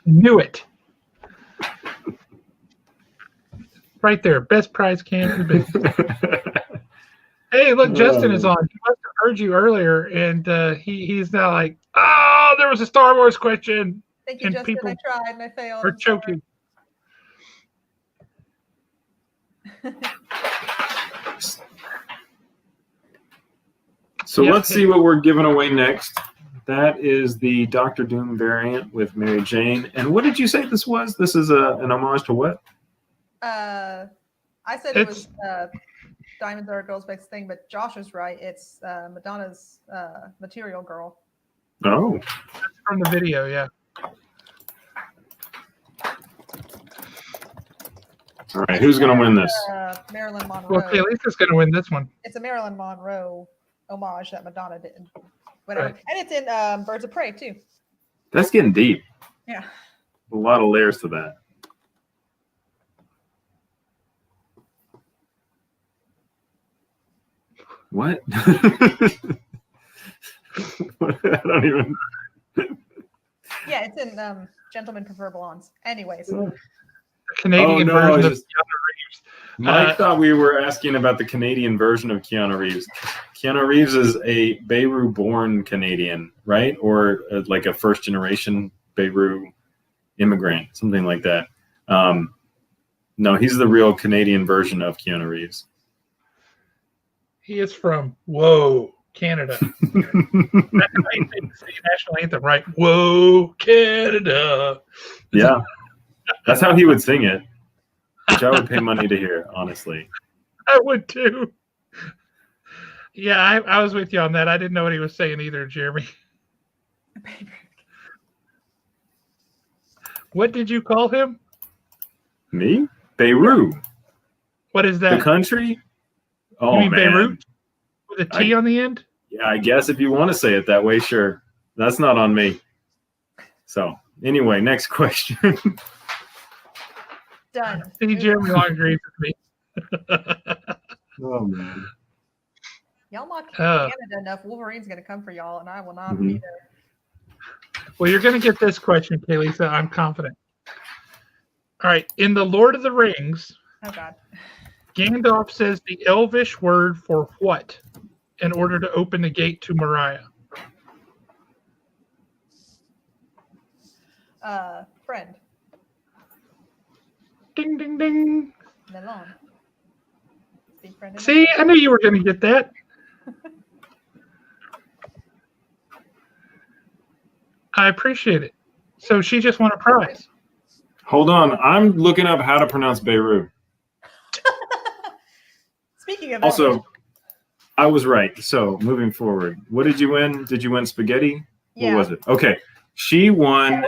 Knew it. Right there, best prize cam in the business. Hey, look, Justin is on. He must have heard you earlier, and he's now like, "Oh, there was a Star Wars question." Thank you, And Justin. people I tried and I failed. Or I'm sorry. choking. So Yep. let's see what we're giving away next. That is the Doctor Doom variant with Mary Jane. And what did you say this was? This is an homage to what? I said it was Diamonds Are a Girl's Best Thing, but Josh is right. It's Madonna's Material Girl. Oh. That's from the video, yeah. All right, who's going to win this? Marilyn Monroe. Well, Kaylee's going to win this one. It's a Marilyn Monroe homage that Madonna did. Whatever. Right. And it's in Birds of Prey, too. That's getting deep. Yeah. A lot of layers to that. What? I don't even. Yeah, it's in Gentlemen Prefer Blondes. Anyways. The Canadian version of Keanu Reeves. Mike thought we were asking about the Canadian version of Keanu Reeves. Keanu Reeves is a Beirut-born Canadian, right? Or like a first-generation Beirut immigrant, something like that. No, he's the real Canadian version of Keanu Reeves. He is from Canada. That's how you sing the national anthem, right? Whoa, Canada. Yeah, that's how he would sing it, which I would pay money to hear, honestly. I would too. Yeah, I was with you on that. I didn't know what he was saying either, Jeremy. What did you call him? Me? Beirut. What is that? The country? Oh, you mean man. Beirut? With a T on the end? Yeah, I guess if you want to say it that way, sure. That's not on me. So, anyway, next question. Done. See, Jeremy Long agrees with me. Oh, man. Y'all mock Canada enough. Wolverine's going to come for y'all, and I will not be there. Well, you're going to get this question, Kaylee, so I'm confident. All right. In The Lord of the Rings, Oh, God. Gandalf says the Elvish word for what in order to open the gate to Moriah? Friend. Ding, ding, ding. Melon. Speak friend. See, I knew you were going to get that. I appreciate it. So she just won a prize. Hold on. I'm looking up how to pronounce Beirut. Speaking of Also, I was right. So moving forward, what did you win? Did you win spaghetti? Yeah. What was it? Okay. She won.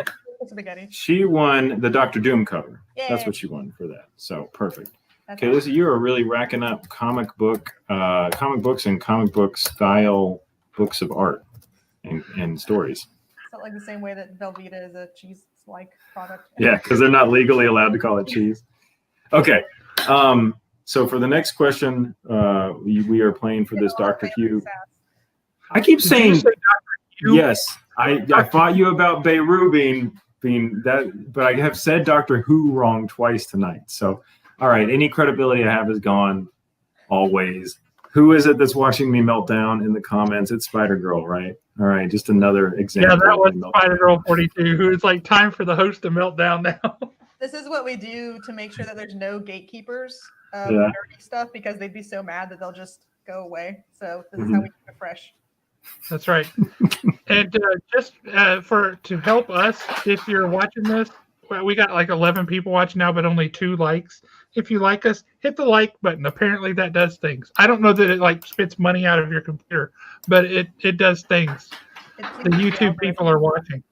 Spaghetti. She won the Dr. Doom cover. Yay. That's what she won for that. So perfect. That's Okay, Lizzie, you are really racking up comic books and comic book style books of art and stories. It's not like the same way that Velveeta is a cheese-like product. Yeah, because they're not legally allowed to call it cheese. Okay. So for the next question, we are playing for this Dr. Hugh. I keep saying yes. I fought you about Beirut being that, but I have said Doctor Who wrong twice tonight. So, all right, any credibility I have is gone. Always. Who is it that's watching me melt down in the comments? It's Spider Girl, right? All right, just another example. Yeah, that was Spider Girl 42, who is like time for the host to melt down now. This is what we do to make sure that there's no gatekeepers of Yeah. nerdy stuff, because they'd be so mad that they'll just go away. So this is how we keep it fresh. That's right. And just to help us, if you're watching this well, we got like 11 people watching now, but only 2 likes. If you like us, hit the like button. Apparently that does things. I don't know that it like spits money out of your computer, but it does things. The YouTube people are watching.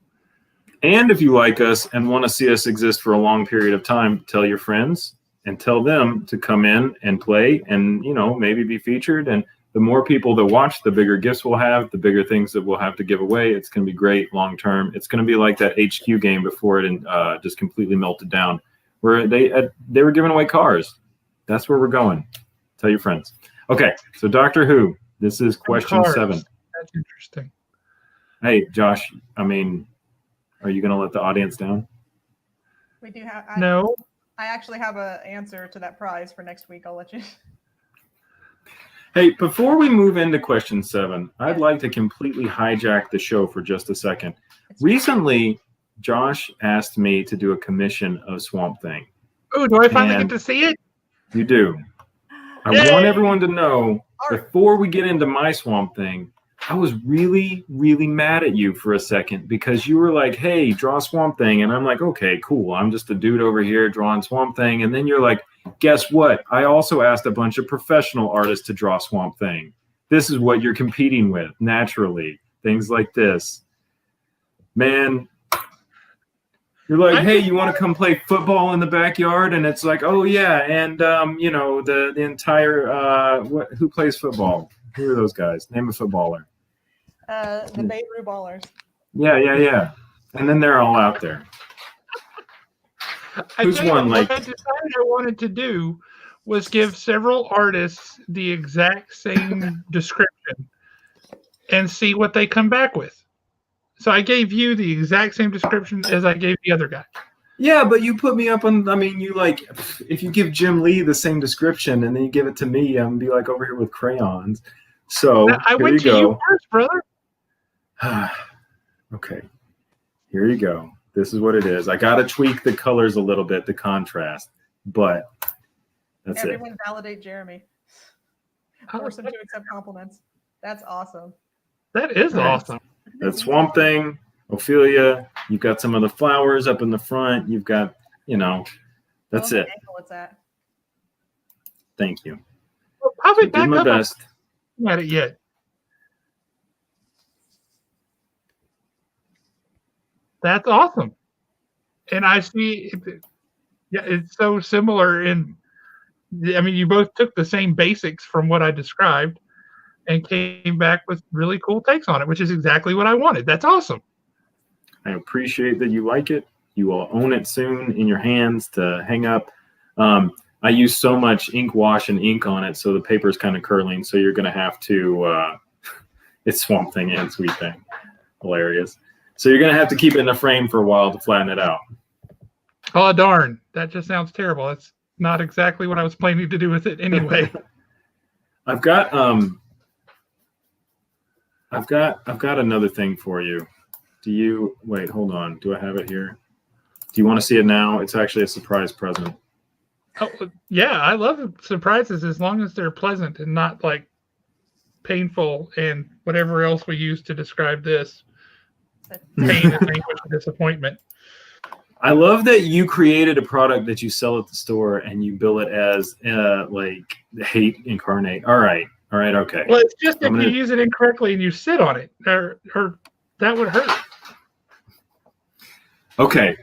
And if you like us and want to see us exist for a long period of time, tell your friends and tell them to come in and play and, maybe be featured. And the more people that watch, the bigger gifts we'll have, the bigger things that we'll have to give away. It's going to be great long term. It's going to be like that HQ game before it just completely melted down, where they were giving away cars. That's where we're going. Tell your friends. Okay, so Doctor Who, this is question 7. That's interesting. Hey, Josh, are you going to let the audience down? We do have. No. I actually have an answer to that prize for next week. I'll let you. Hey, before we move into question 7, I'd like to completely hijack the show for just a second. Recently, Josh asked me to do a commission of Swamp Thing. Oh, do I finally get to see it? You do. I want everyone to know, before we get into my Swamp Thing, I was really, really mad at you for a second because you were like, hey, draw Swamp Thing. And I'm like, okay, cool. I'm just a dude over here drawing Swamp Thing. And then you're like, guess what? I also asked a bunch of professional artists to draw Swamp Thing. This is what you're competing with naturally. Things like this. Man, you're like, hey, you want to come play football in the backyard? And it's like, oh, yeah. And, the entire who plays football? Who are those guys? Name a footballer. The Beirut Ballers. Yeah. And then they're all out there. Who's won? What I decided I wanted to do was give several artists the exact same description and see what they come back with. So I gave you the exact same description as I gave the other guy. Yeah, but you put me up on, you like, if you give Jim Lee the same description and then you give it to me, I'm going to be like over here with crayons. So now, I went to you first, brother. Okay, here you go. This is what it is. I got to tweak the colors a little bit, the contrast, but that's Everyone validate Jeremy. Force him to accept compliments. That's awesome. That is awesome. That Swamp Thing, Ophelia. You've got some of the flowers up in the front. You've got, that's it. Angle it's at. Thank you. Well, probably so back my best. Not it yet. That's awesome. And I see, it's so similar you both took the same basics from what I described and came back with really cool takes on it, which is exactly what I wanted. That's awesome. I appreciate that you like it. You will own it soon in your hands to hang up. I use so much ink wash and ink on it, so the paper is kind of curling. So you're going to have to, it's Swamp Thing and Sweet Thing. Hilarious. So you're going to have to keep it in a frame for a while to flatten it out. Oh, darn. That just sounds terrible. That's not exactly what I was planning to do with it anyway. I've got another thing for you. Wait, hold on. Do I have it here? Do you want to see it now? It's actually a surprise present. Oh, yeah. I love surprises as long as they're pleasant and not like painful and whatever else we use to describe this. Pain and anguish and disappointment. I love that you created a product that you sell at the store and you bill it as like hate incarnate. All right. Okay. Well, it's just if you use it incorrectly and you sit on it, or that would hurt. Okay.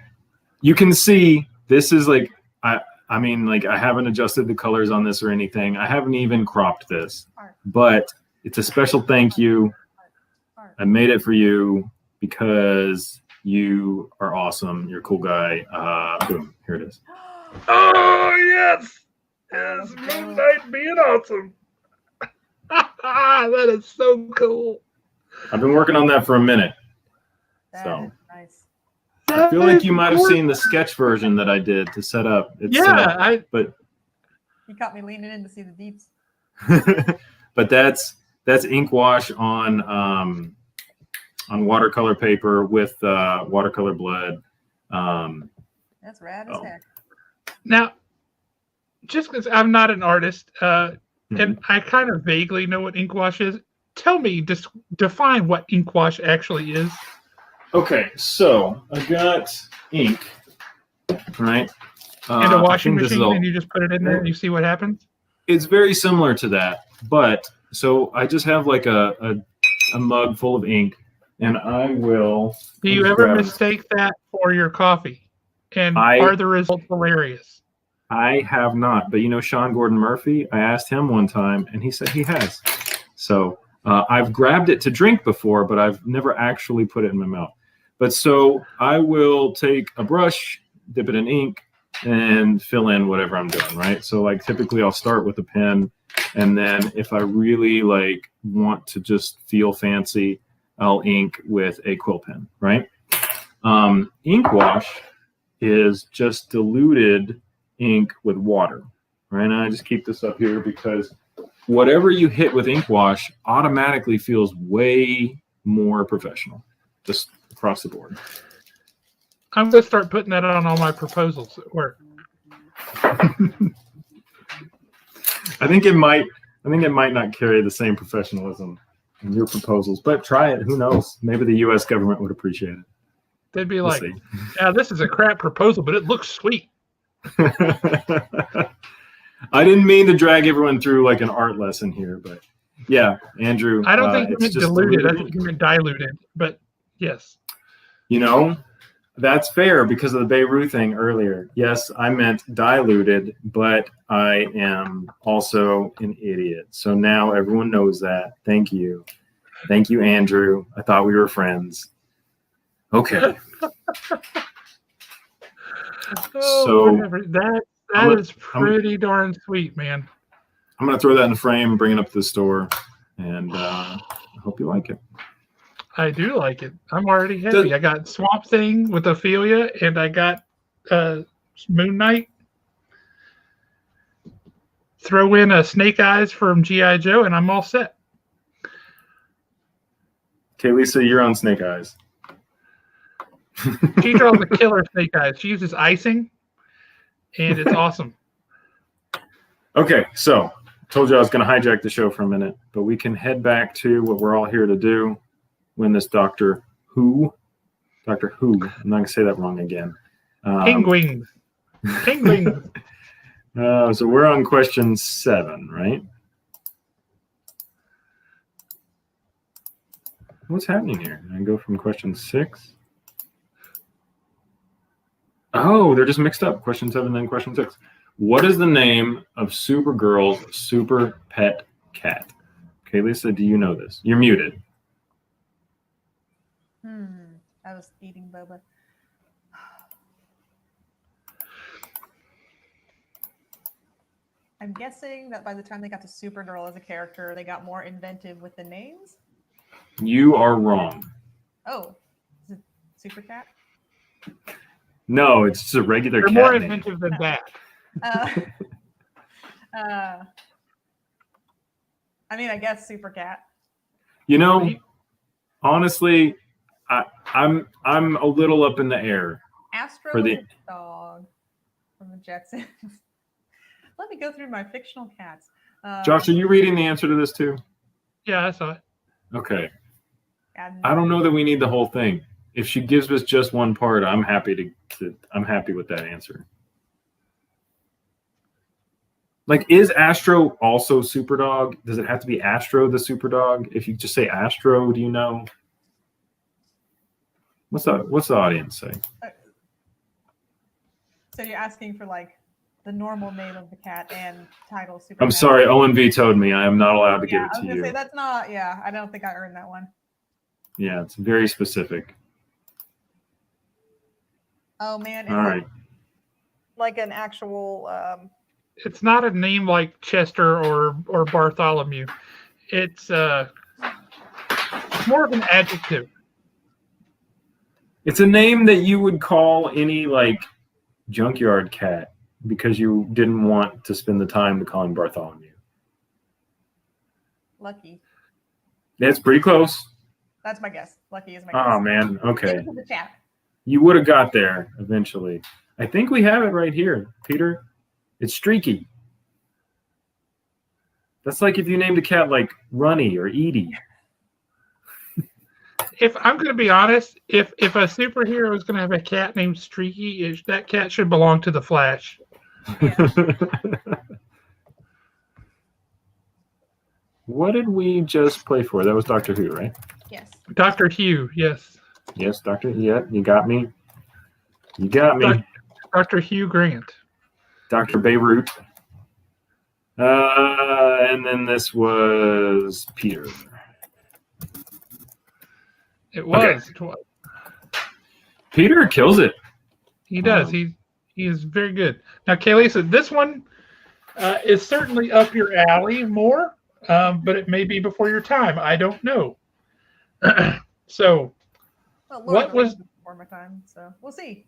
You can see this is like I haven't adjusted the colors on this or anything. I haven't even cropped this, but it's a special thank you. I made it for you because you are awesome. You're a cool guy. Boom. Here it is. Oh, yes. Yes. Moonlight being awesome. That is so cool. I've been working on that for a minute. That is nice. I feel like you might have seen the sketch version that I did to set up. But you caught me leaning in to see the deeps. But that's ink wash on watercolor paper with watercolor blood. That's rad as heck. Now, just because I'm not an artist, and I kind of vaguely know what ink wash is, tell me, just define what ink wash actually is. Okay, so I got ink right? And a I washing think this is machine, all- and you just put it in there and you see what happens. It's very similar to that, but so I just have like a mug full of ink, and I will. Do you just ever grab- mistake that for your coffee? And I- are the results hilarious? I have not, but Sean Gordon Murphy. I asked him one time, and he said he has. So I've grabbed it to drink before, but I've never actually put it in my mouth. But so I will take a brush, dip it in ink, and fill in whatever I'm doing, right? So like typically I'll start with a pen, and then if I really like want to just feel fancy, I'll ink with a quill pen, right? Ink wash is just diluted ink with water, right? And I just keep this up here because whatever you hit with ink wash automatically feels way more professional, just across the board. I'm going to start putting that on all my proposals at work. I think it might not carry the same professionalism in your proposals, but try it. Who knows? Maybe the U.S. government would appreciate it. They'd be We'll like, see. "Yeah, this is a crap proposal, but it looks sweet." I didn't mean to drag everyone through like an art lesson here, but yeah, Andrew. I don't think you it's meant just diluted. I diluted think ink. you meant diluted. But yes, That's fair because of the Beirut thing earlier. Yes, I meant diluted, but I am also an idiot. So now everyone knows that. Thank you. Thank you, Andrew. I thought we were friends. Okay. So, whatever. That I'm is pretty darn sweet, man. I'm going to throw that in a frame, bring it up to the store, and I hope you like it. I do like it. I'm already happy. I got Swamp Thing with Ophelia, and I got Moon Knight. Throw in a Snake Eyes from G.I. Joe, and I'm all set. Okay, Lisa, you're on Snake Eyes. She draws a killer Snake Eyes. She uses icing, and it's awesome. Okay, so told you I was going to hijack the show for a minute, but we can head back to what we're all here to do. Win this Doctor Who. I'm not going to say that wrong again. Penguins. Penguins. So we're on question 7, right? What's happening here? I go from question 6. Oh, they're just mixed up. Question 7, then question 6. What is the name of Supergirl's super pet cat? Okay, Lisa, do you know this? You're muted. I was eating boba. I'm guessing that by the time they got to Supergirl as a character, they got more inventive with the names. You are wrong. Oh, is it Super Cat? No, it's just a regular They're cat more name. inventive than that. I mean, I guess Super Cat. Honestly, I'm a little up in the air. Astro For the- is a dog from the Jetsons. Let me go through my fictional cats. Josh, are you reading the answer to this too? Yeah, I saw it. Okay. and- I don't know that we need the whole thing. If she gives us just one part, I'm happy I'm happy with that answer. Like, is Astro also Superdog? Does it have to be Astro the Superdog? If you just say Astro, do you know? What's the audience say? So you're asking for like the normal name of the cat and title Super I'm Cat. sorry, Owen vetoed me. I am not allowed to give Yeah, it I was to gonna you. say that's not. Yeah, I don't think I earned that one. Yeah, it's very specific. Oh man, All right. like an actual. It's not a name like Chester or Bartholomew. It's more of an adjective. It's a name that you would call any like junkyard cat because you didn't want to spend the time to call him Bartholomew. Lucky. That's pretty close. That's my guess. Lucky is my Oh guess. man, okay. Into the chat. You would have got there eventually. I think we have it right here, Peter. It's Streaky. That's like if you named a cat like Runny or Edie. if I'm going to be honest, if a superhero is going to have a cat named Streaky, that cat should belong to the Flash. What did we just play for? That was Doctor Who, right? Yes. Dr. Hugh, yes. Yes, Doctor. Yeah, you got me. You got me. Dr. Hugh Grant. Dr. Beirut. And then this was Peter. It was. Okay. Peter kills it. He does. He is very good. Now, Kaylisa, this one is certainly up your alley more, but it may be before your time. I don't know. So, what was before my time? So we'll see.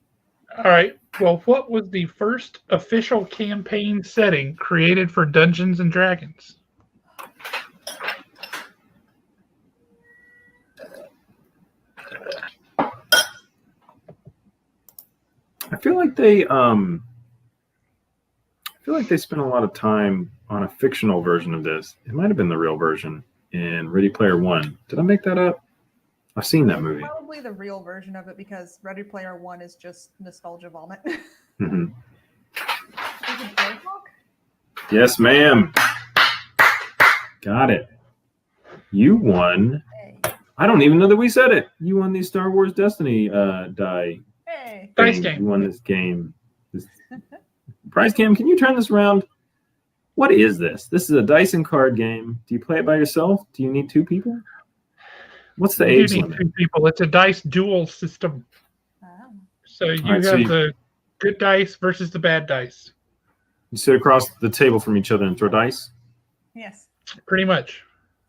All right. Well, what was the first official campaign setting created for Dungeons and Dragons? I feel like they spent a lot of time on a fictional version of this. It might have been the real version in Ready Player One. Did I make that up? I've seen that movie. Probably the real version of it because Ready Player One is just nostalgia vomit. Mm-hmm. Is it Blackhawk? Yes, ma'am. Got it. You won. Hey. I don't even know that we said it. You won the Star Wars Destiny Hey. Dice game. You won this game. Prize Cam, can you turn this around? What is this? This is a dice and card game. Do you play it by yourself? Do you need two people? What's the age limit? Two people. It's a dice duel system. Oh. So you have the good dice versus the bad dice. You sit across the table from each other and throw dice? Yes. Pretty much.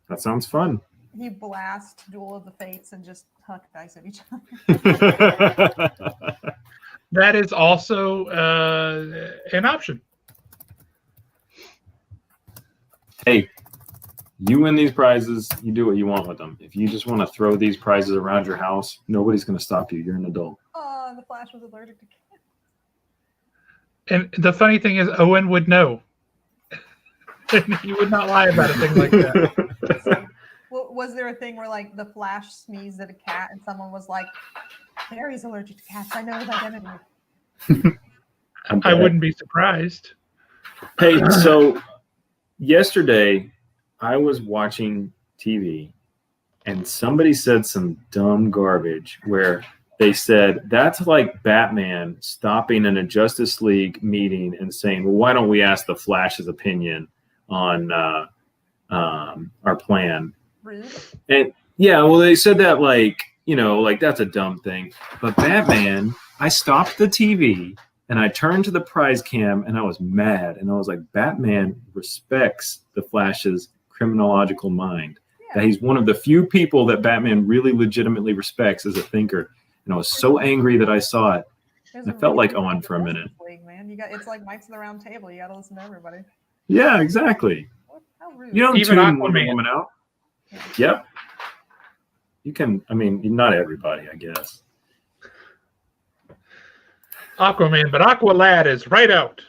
That sounds fun. You blast Duel of the Fates and just huck dice at each other. That is also an option. Hey, you win these prizes, you do what you want with them. If you just want to throw these prizes around your house, nobody's going to stop you. You're an adult. Oh, the Flash was allergic to cats. And the funny thing is, Owen would know. And he would not lie about a thing like that. So, was there a thing where, like, the Flash sneezed at a cat and someone was like, Barry's allergic to cats. I know his identity. I wouldn't be surprised. Hey, so yesterday I was watching TV and somebody said some dumb garbage where they said that's like Batman stopping in a Justice League meeting and saying, well, why don't we ask the Flash's opinion on our plan? Rude. And yeah, well, they said that like that's a dumb thing. But Batman, I stopped the TV and I turned to the prize cam and I was mad. And I was like, Batman respects the Flash's criminological mind. Yeah. That he's one of the few people that Batman really legitimately respects as a thinker. And I was so angry that I saw it. I felt like Owen for a minute. League, man. It's like Knights of the Round Table. You got to listen to everybody. Yeah, exactly. How rude. You don't even tune Wonder Aquaman. Woman out. Yeah. Yep. You can, not everybody, I guess. Aquaman, but Aqualad is right out.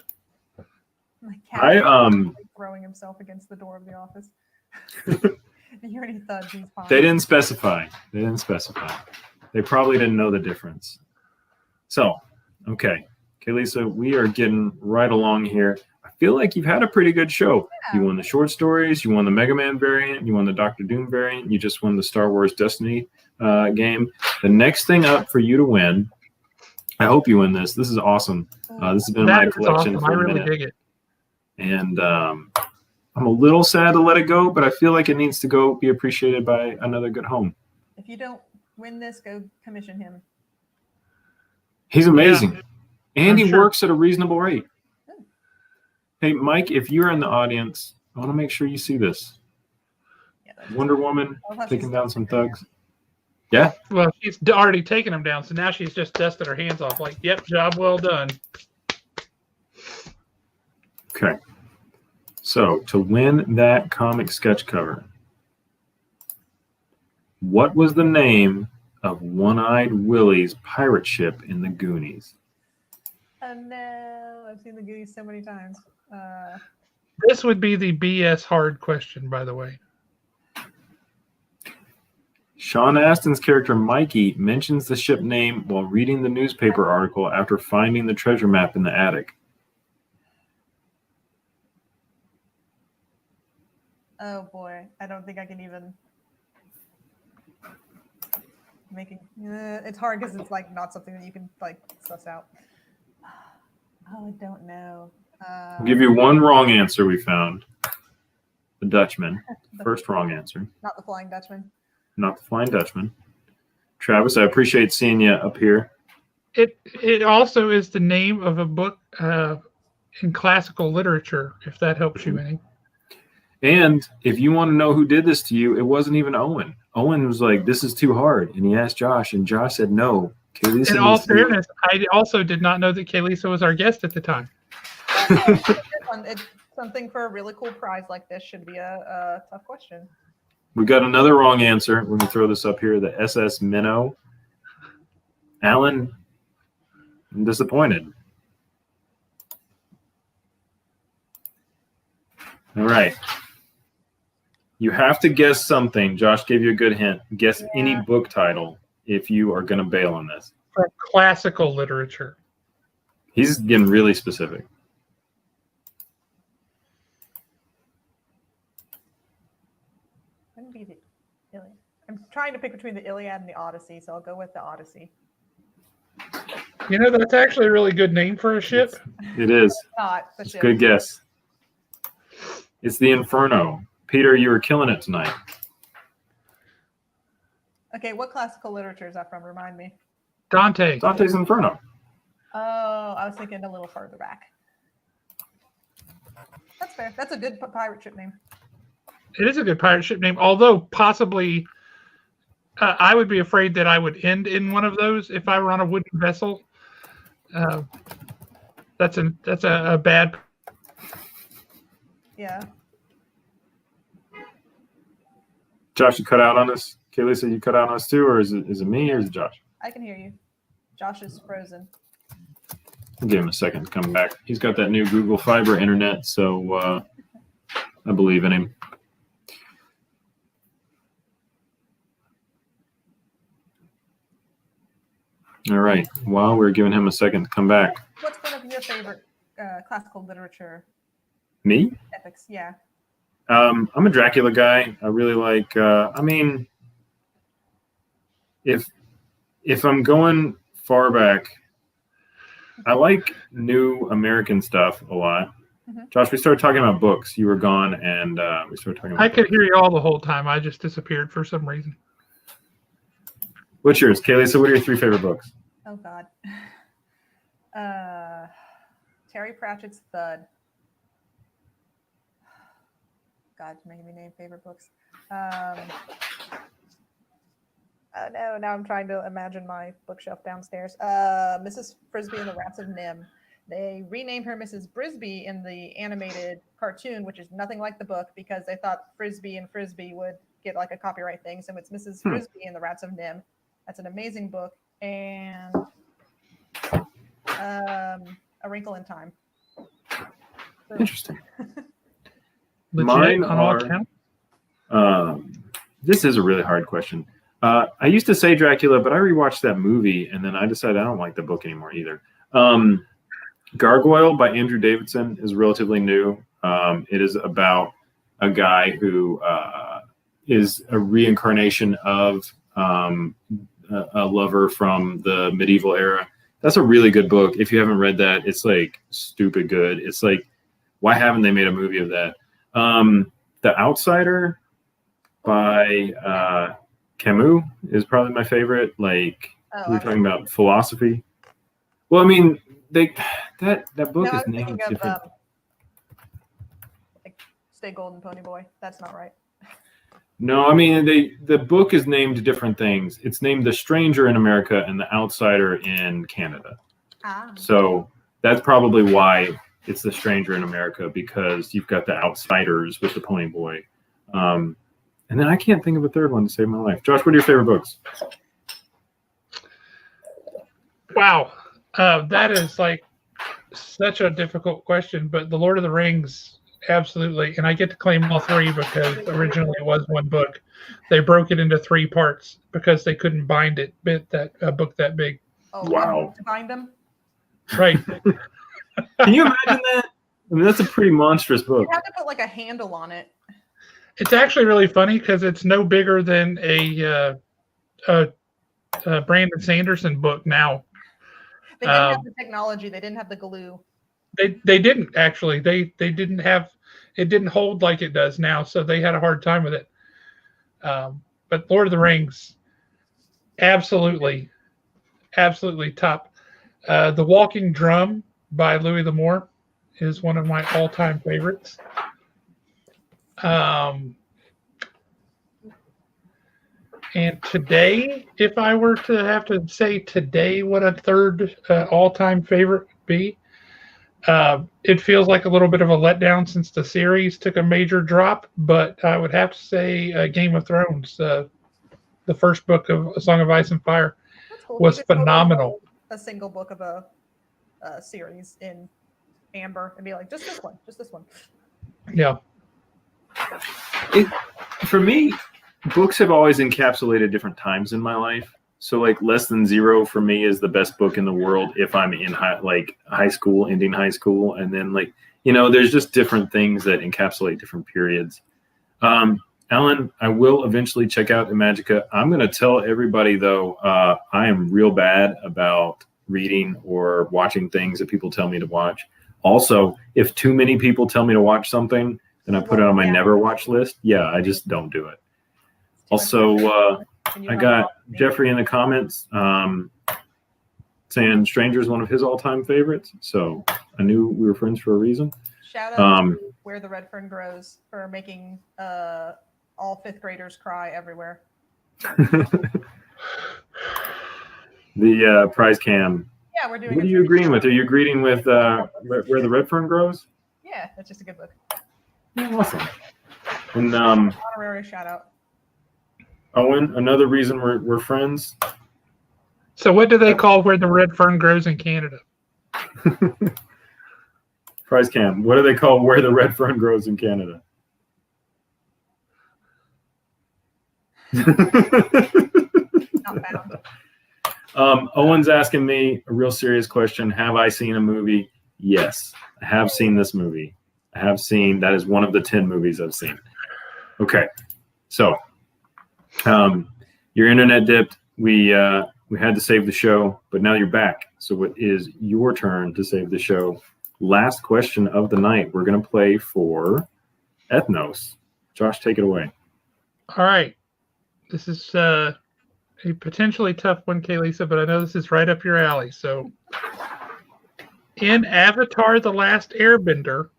Throwing himself against the door of the office. You hear any thuds? He's fine. They didn't specify. They probably didn't know the difference. So, okay, Lisa, we are getting right along here. I feel like you've had a pretty good show. Yeah. You won the short stories. You won the Mega Man variant. You won the Doctor Doom variant. You just won the Star Wars Destiny game. The next thing up for you to win, I hope you win this. This is awesome. This has been my collection awesome. for a minute. I really dig it. And I'm a little sad to let it go, but I feel like it needs to go be appreciated by another good home. If you don't win this, go commission him. He's amazing. Yeah. And he sure. works at a reasonable rate. Hey, Mike, if you're in the audience, I want to make sure you see this. Yeah, Wonder Woman taking down some thugs. Yeah? Well, she's already taken them down, so now she's just dusted her hands off like, yep, job well done. Okay. So, to win that comic sketch cover, what was the name of One-Eyed Willie's pirate ship in the Goonies? Oh, no. I've seen the Goonies so many times. This would be the BS hard question, by the way. Sean Astin's character Mikey mentions the ship name while reading the newspaper article after finding the treasure map in the attic. Oh boy, I don't think I can even it's hard because it's like not something that you can like suss out. Oh, I don't know. I'll give you one wrong answer we found. The Dutchman. First wrong answer. Not the Flying Dutchman. Not the Flying Dutchman. Travis, I appreciate seeing you up here. It also is the name of a book in classical literature, if that helps you any. And if you want to know who did this to you, it wasn't even Owen. Owen was like, "This is too hard," and he asked Josh, and Josh said no. In all fairness, I also did not know that Kaylisa was our guest at the time. It's something for a really cool prize like this should be a tough question. We got another wrong answer. Let me throw this up here. The SS Minnow. Alan, I'm disappointed. All right. You have to guess something. Josh gave you a good hint. Guess any book title if you are going to bail on this. For classical literature. He's getting really specific. Wouldn't be the Iliad. I'm trying to pick between the Iliad and the Odyssey, so I'll go with the Odyssey. You know, that's actually a really good name for a ship. It is. Not the ship. Good guess. It's the Inferno. Peter, you were killing it tonight. Okay, what classical literature is that from? Remind me. Dante. Dante's Inferno. Oh, I was thinking a little further back. That's fair. That's a good pirate ship name. It is a good pirate ship name, although possibly I would be afraid that I would end in one of those if I were on a wooden vessel. That's a bad. Yeah. Josh, you cut out on us? Kaylee said you cut out on us too, or is it me or is it Josh? I can hear you. Josh is frozen. I'll give him a second to come back. He's got that new Google Fiber internet, so I believe in him. All right. While we're giving him a second to come back. What's one of your favorite classical literature? Me? Epics, yeah. I'm a Dracula guy. I really like. If I'm going far back, I like new American stuff a lot. Mm-hmm. Josh, we started talking about books. You were gone, and we started talking about I could hear you all the whole time. I just disappeared for some reason. What's yours, Kaylee? So what are your 3 favorite books? Oh, God. Terry Pratchett's Thud. God, you're making me name favorite books. Oh, no, now I'm trying to imagine my bookshelf downstairs. Mrs. Frisbee and the Rats of Nim. They renamed her Mrs. Brisby in the animated cartoon, which is nothing like the book, because they thought Frisbee and Frisbee would get like a copyright thing. So it's Mrs. Frisbee and the Rats of Nim. That's an amazing book. And A Wrinkle in Time. So, interesting. Mine are. This is a really hard question. I used to say Dracula, but I rewatched that movie, and then I decided I don't like the book anymore either. Gargoyle by Andrew Davidson is relatively new. It is about a guy who is a reincarnation of a lover from the medieval era. That's a really good book. If you haven't read that, it's like stupid good. It's like, why haven't they made a movie of that? The Outsider by Camus is probably my favorite. Like, we're talking about philosophy. Well, I mean, that book is named different. Like Stay Golden, Pony Boy. That's not right. No, I mean the book is named different things. It's named The Stranger in America and The Outsider in Canada. So that's probably why it's The Stranger in America, because you've got The Outsiders with the Pony Boy. And then I can't think of a third one to save my life. Josh, what are your favorite books? Wow. That is like such a difficult question, but The Lord of the Rings Absolutely. And I get to claim all three because originally it was one book. They broke it into three parts because they couldn't bind it, bit that a book that big. Oh, Wow. to bind them. Right. Can you imagine that? I mean, that's a pretty monstrous book. You have to put like a handle on it. It's actually really funny because it's no bigger than a Brandon Sanderson book now. They didn't have the technology. They didn't have the glue. They didn't actually. They didn't have it. Didn't hold like it does now, so they had a hard time with it. But Lord of the Rings, absolutely top. The Walking Drum by Louis L'Amour is one of my all-time favorites. And today, if I were to have to say today what a third all-time favorite would be, it feels like a little bit of a letdown since the series took a major drop, but I would have to say Game of Thrones, the first book of A Song of Ice and Fire, Cool. was phenomenal. A single book of a series in amber and be like, just this one. Yeah. For me, books have always encapsulated different times in my life. So like Less Than Zero for me is the best book in the world if I'm in high school, ending high school. And then there's just different things that encapsulate different periods. Alan, I will eventually check out Imagica. I'm going to tell everybody though, I am real bad about reading or watching things that people tell me to watch. Also, if too many people tell me to watch something, then I put it on my never watch list. Yeah, I just don't do it. Also, I got Jeffrey in the comments saying Stranger is one of his all-time favorites. So I knew we were friends for a reason. Shout out to Where the Red Fern Grows for making all fifth graders cry everywhere. The prize cam. Yeah, we're doing. What are you agreeing with? Are you agreeing with Where the Red Fern Grows? Yeah, that's just a good book. Yeah, awesome. And honorary shout out. Owen, another reason we're friends. So what do they call Where the Red Fern Grows in Canada? Prize cam. What do they call Where the Red Fern Grows in Canada? Not found. Owen's asking me a real serious question. Have I seen a movie? Yes, I have seen this movie. I have seen, that is one of the 10 movies I've seen. Okay, so your internet dipped. We had to save the show, but now you're back. So it is your turn to save the show. Last question of the night. We're going to play for Ethnos. Josh, take it away. All right. This is a potentially tough one, Kaylisa, but I know this is right up your alley. So in Avatar: The Last Airbender,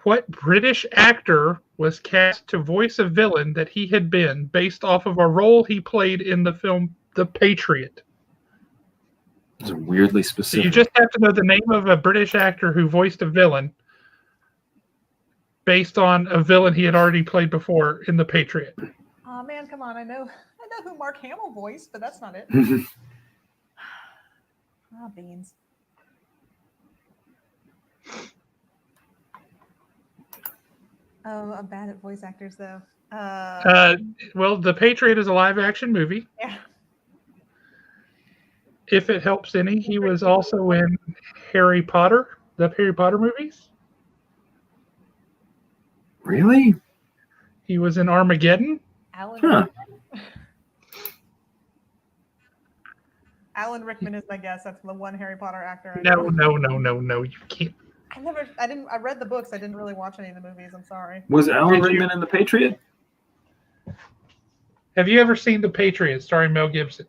what British actor was cast to voice a villain that he had been based off of a role he played in the film The Patriot? It's weirdly specific. So you just have to know the name of a British actor who voiced a villain based on a villain he had already played before in The Patriot. Oh man, come on! I know who Mark Hamill voiced, but that's not it. Beans. Oh, I'm bad at voice actors though. Well, The Patriot is a live-action movie. Yeah. If it helps any, he was also in Harry Potter, the Harry Potter movies. Really? He was in Armageddon. Alan Rickman is my guess. That's the one Harry Potter actor. No. You can't. I read the books. I didn't really watch any of the movies. I'm sorry. Was Alan Rickman in The Patriot? Have you ever seen The Patriot starring Mel Gibson?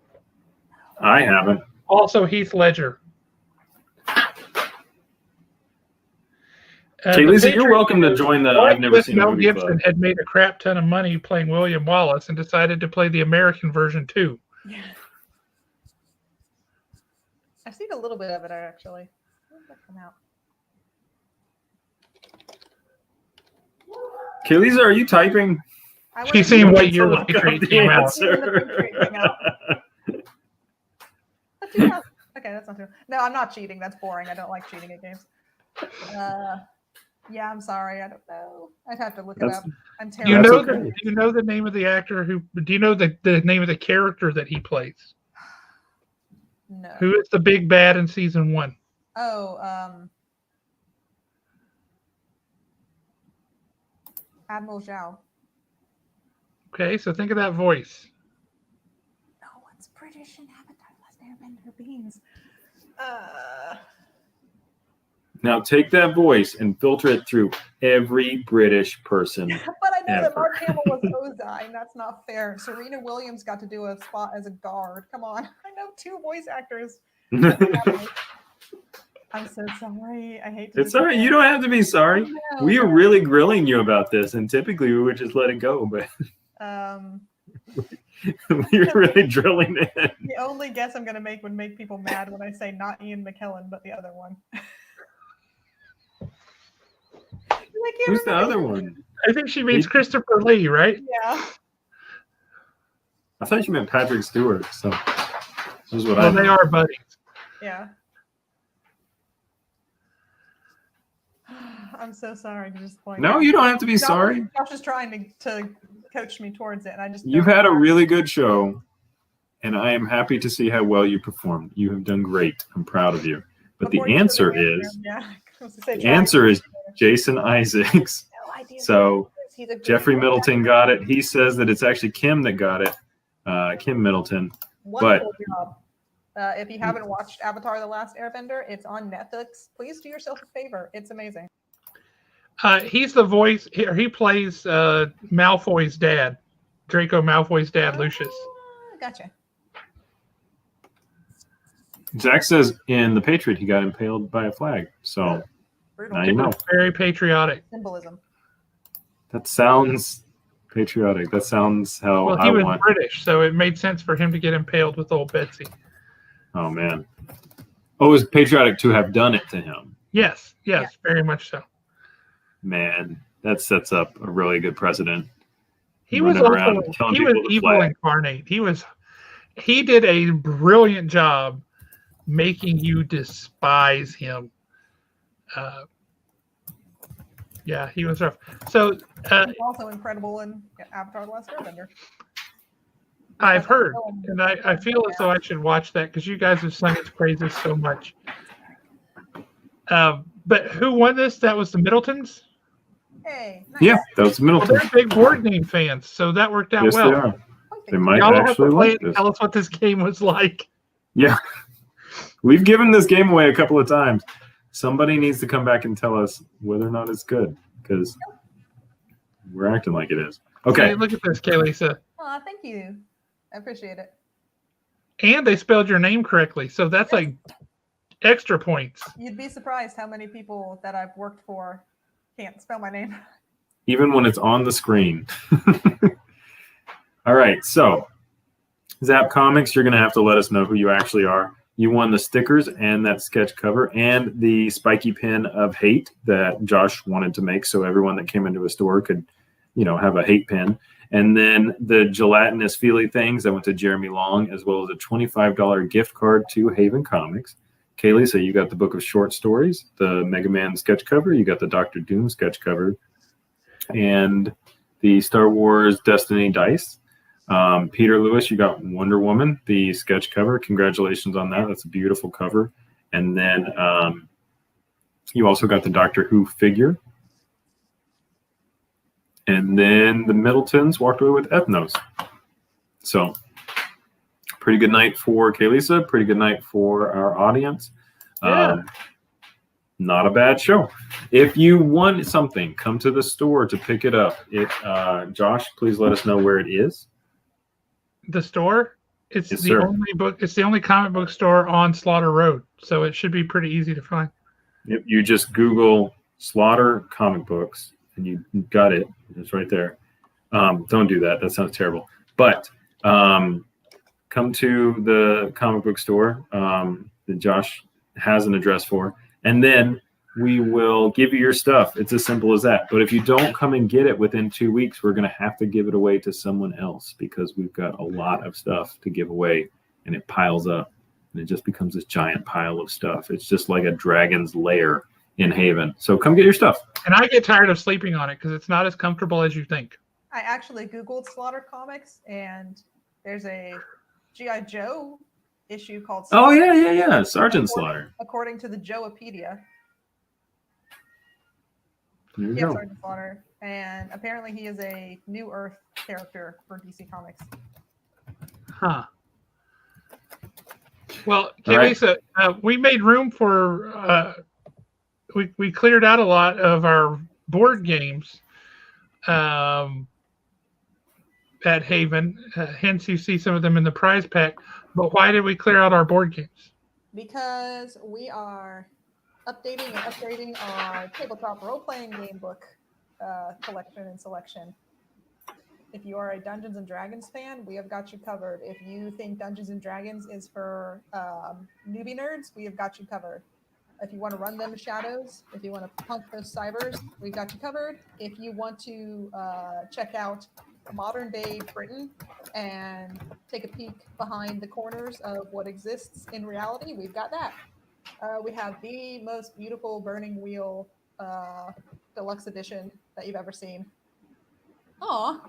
I haven't. Also Heath Ledger. Lisa, you're welcome to join the I've never seen a movie Mel Gibson club. had made a crap ton of money playing William Wallace and decided to play the American version too. Yeah. I've seen a little bit of it actually. When did that come out? Lisa, are you typing? She's seen what year The Patriot came out. Okay, that's not true. No, I'm not cheating. That's boring. I don't like cheating at games. Yeah, I'm sorry. I don't know. I'd have to look it That's up. I'm Do you terrible. know okay. do you know the name of the actor who? Do you know the name of the character that he plays? No. Who is the big bad in season 1? Oh, Admiral Zhao. Okay, so think of that voice. No one's British in Avatar: Last Airbender. Beans. Now take that voice and filter it through every British person. But I know that Ever. Mark Hamill was Ozai, and that's not fair. Serena Williams got to do a spot as a guard. Come on. I know 2 voice actors. I'm so sorry. I hate to It's all right. You don't have to be sorry. No, We are really grilling you about this, and typically we would just let it go, but we're really drilling in. the only guess I'm going to make would make people mad when I say not Ian McKellen, but the other one. Who's the other one? I think she means Christopher Lee, right? Yeah. I thought you meant Patrick Stewart. So this is what Well, I they know. are buddies. Yeah. I'm so sorry to disappoint No, you don't have to be sorry. Josh is trying to coach me towards it, and I just You've had a really good show, and I am happy to see how well you performed. You have done great. I'm proud of you. But the answer is Jason Isaacs. No idea. So He's a great Jeffrey voice Middleton actor. got it. He says that it's actually Kim that got it. Kim Middleton. Wonderful job. If you haven't watched Avatar: The Last Airbender, it's on Netflix. Please do yourself a favor. It's amazing. He's the voice. He plays Malfoy's dad, Draco Malfoy's dad, Lucius. Gotcha. Zach says in The Patriot he got impaled by a flag. So Brutal. now you know. Very patriotic. Symbolism. That sounds patriotic. That sounds how Well, I he was want. British, so it made sense for him to get impaled with old Betsy. Oh man. Oh, it was patriotic to have done it to him. Yes, very much so. Man, that sets up a really good precedent. He was Running around also telling he people was to evil flag. incarnate. He did a brilliant job making you despise him. Yeah, he was rough. So He's also incredible in Avatar: The Last Airbender. I've heard, and I feel as though I should watch that because you guys have sung its praises so much. But who won this? That was the Middletons? Hey, nice. Yeah, that was Well, Middleton. they're big board game fans, so that worked out Yes, well. they are. They might Y'all have actually to play like it and this. tell us what this game was like. Yeah. We've given this game away a couple of times. Somebody needs to come back and tell us whether or not it's good because we're acting like it is. Okay. Hey, look at this, Kaylisa. Aw, thank you. I appreciate it. And they spelled your name correctly, so that's like extra points. You'd be surprised how many people that I've worked for can't spell my name. Even when it's on the screen. All right. So, Zap Comics, you're going to have to let us know who you actually are. You won the stickers and that sketch cover and the spiky pin of hate that Josh wanted to make so everyone that came into a store could, have a hate pin. And then the gelatinous feely things that went to Jeremy Long, as well as a $25 gift card to Haven Comics. Kaylee, so you got the book of short stories, the Mega Man sketch cover, you got the Doctor Doom sketch cover, and the Star Wars Destiny dice. Peter Lewis, you got Wonder Woman, the sketch cover. Congratulations on that. That's a beautiful cover. And then you also got the Doctor Who figure. And then the Middletons walked away with Ethnos. So, pretty good night for Kaylisa. Pretty good night for our audience. Yeah. Not a bad show. If you want something, come to the store to pick it up. Josh, please let us know where it is. The store? It's Yes, the sir. only book. It's the only comic book store on Slaughter Road, so it should be pretty easy to find. Yep, you just Google Slaughter comic books, and you got it. It's right there. Don't do that. That sounds terrible. But come to the comic book store that Josh has an address for, and then we will give you your stuff. It's as simple as that. But if you don't come and get it within 2 weeks, we're going to have to give it away to someone else because we've got a lot of stuff to give away, and it piles up, and it just becomes this giant pile of stuff. It's just like a dragon's lair in Haven. So come get your stuff. And I get tired of sleeping on it because it's not as comfortable as you think. I actually Googled Slaughter Comics, and there's a G.I. Joe issue called Oh, Slaughter, yeah. Sergeant Slaughter. according to the Joepedia. There you Yeah, go. Sergeant Slaughter. And apparently he is a New Earth character for DC Comics. Huh. Well, All right. Lisa, we made room for we cleared out a lot of our board games at Haven. Hence, you see some of them in the prize pack. But why did we clear out our board games? Because we are updating and upgrading our tabletop role-playing game book collection and selection. If you are a Dungeons and Dragons fan, we have got you covered. If you think Dungeons and Dragons is for newbie nerds, we have got you covered. If you want to run them shadows, if you want to punk those cybers, we've got you covered. If you want to check out modern day Britain and take a peek behind the corners of what exists in reality, we've got that. We have the most beautiful Burning Wheel deluxe edition that you've ever seen. Aw,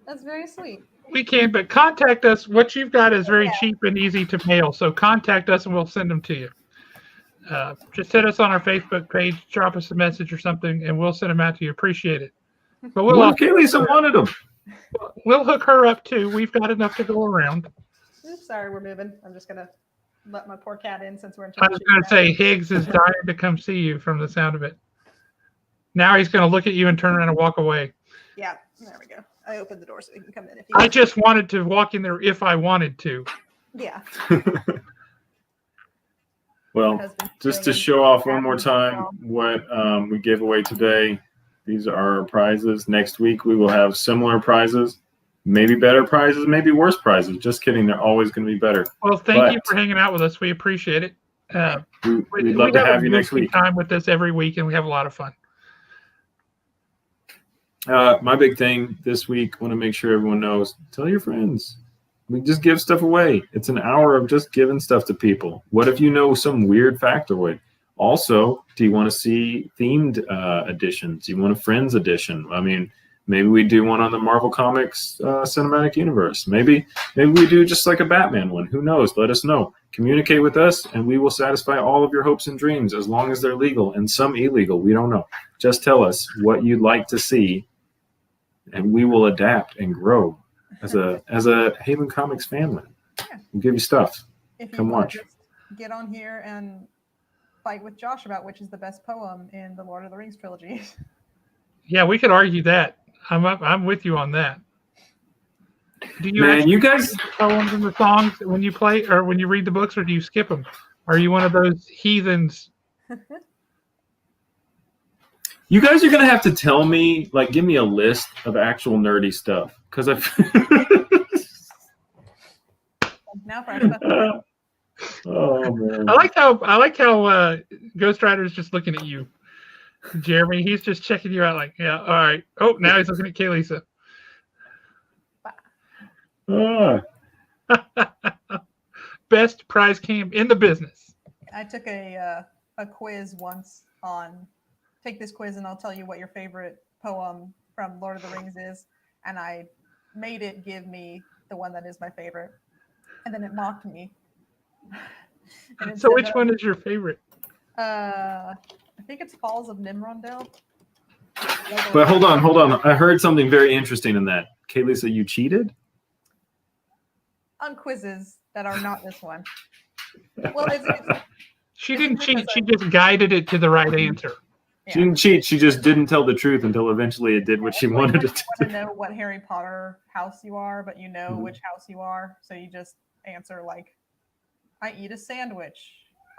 that's very sweet. We can, but contact us. What you've got is very cheap and easy to mail. So contact us and we'll send them to you. Just hit us on our Facebook page, drop us a message or something, and we'll send them out to you. Appreciate it. But What if Lisa wanted them? We'll hook her up too. We've got enough to go around. Oops, sorry, we're moving. I'm just gonna let my poor cat in since we're in. I was going to say Higgs is dying to come see you from the sound of it. Now he's going to look at you and turn around and walk away. Yeah, there we go. I opened the door so he can come in. I just wanted to walk in there if I wanted to. Yeah. Well, just to show off one more time what we gave away today, these are our prizes. Next week, we will have similar prizes, maybe better prizes, maybe worse prizes. Just kidding. They're always going to be better. Well, thank you for hanging out with us. We appreciate it. We'd love to have you next week. Time with us every week, and we have a lot of fun. My big thing this week, I want to make sure everyone knows, tell your friends. We just give stuff away. It's an hour of just giving stuff to people. What if you know some weird factoid? Also, do you want to see themed editions? Do you want a Friends edition? I mean, maybe we do one on the Marvel Comics cinematic universe. Maybe we do just like a Batman one. Who knows? Let us know. Communicate with us, and we will satisfy all of your hopes and dreams as long as they're legal and some illegal. We don't know. Just tell us what you'd like to see, and we will adapt and grow as a Haven Comics family. Yeah. We'll give you stuff. If you Come watch. Just get on here and fight with Josh about which is the best poem in the Lord of the Rings trilogy. Yeah, we could argue that. I'm with you on that. Do you you guys read the poems and the songs when you play or when you read the books, or do you skip them? Are you one of those heathens? You guys are gonna have to tell me, like, give me a list of actual nerdy stuff, because Now for oh man! I like how Ghost Rider is just looking at you, Jeremy. He's just checking you out, like, yeah, all right. Oh, now he's looking at Kaylisa. Best prize cam in the business. I took a quiz once on. Take this quiz and I'll tell you what your favorite poem from Lord of the Rings is, and I made it give me the one that is my favorite, and then it mocked me. So which one is your favorite? I think it's Falls of Nimrondale. But hold on. I heard something very interesting in that. Kaylisa, you cheated? On quizzes that are not this one. Well, She didn't cheat. She just guided it to the right answer. Yeah. She didn't cheat. She just didn't tell the truth until eventually it did what she wanted it to do. You want to know what Harry Potter house you are, but you know which house you are. So you just answer like, I eat a sandwich.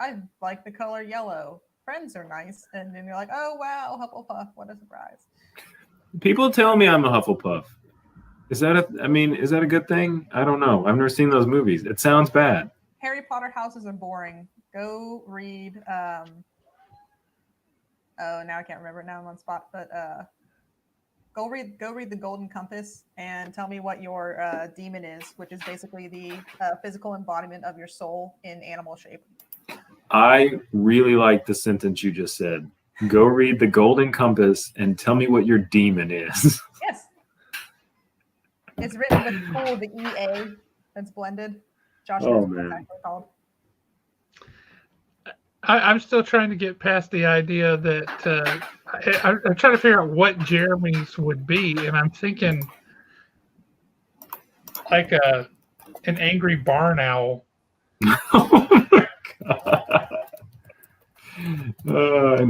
I like the color yellow. Friends are nice. And then you're like, oh, wow, Hufflepuff. What a surprise. People tell me I'm a Hufflepuff. Is that a good thing? I don't know. I've never seen those movies. It sounds bad. Harry Potter houses are boring. Go read now I can't remember it. Now I'm on spot, but go read The Golden Compass and tell me what your demon is, which is basically the physical embodiment of your soul in animal shape. I really like the sentence you just said. Go read the Golden Compass and tell me what your demon is. Yes. It's written with cool, the EA that's blended. Josh knows what man. that's actually called. I'm still trying to get past the idea that I'm trying to figure out what Jeremy's would be, and I'm thinking like an angry barn owl. Oh my God. An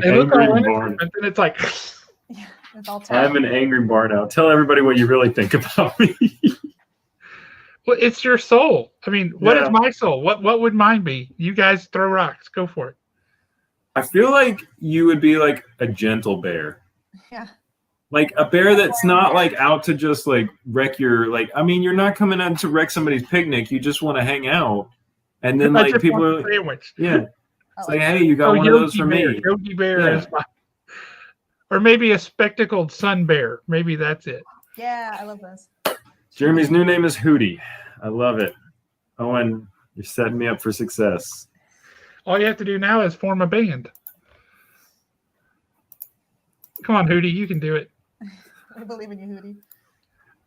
They look angry all innocent, barn. but then it's like Yeah, it's all I'm an angry barn owl. Tell everybody what you really think about me. well, it's your soul. I mean, what is Yeah. my soul? What would mine be? You guys throw rocks. Go for it. I feel like you would be like a gentle bear. Yeah. Like a bear that's not like out to just like wreck your you're not coming out to wreck somebody's picnic. You just want to hang out. And then I like just people want are a sandwich. yeah. I It's like like, hey, you got Oh, one of those Yogi for Bear. me. Yogi Bear Yeah. is my, or maybe a spectacled sun bear. Maybe that's it. Yeah, I love this. Jeremy's new name is Hootie. I love it. Owen, you're setting me up for success. All you have to do now is form a band. Come on, Hootie, you can do it. I believe in you, Hootie.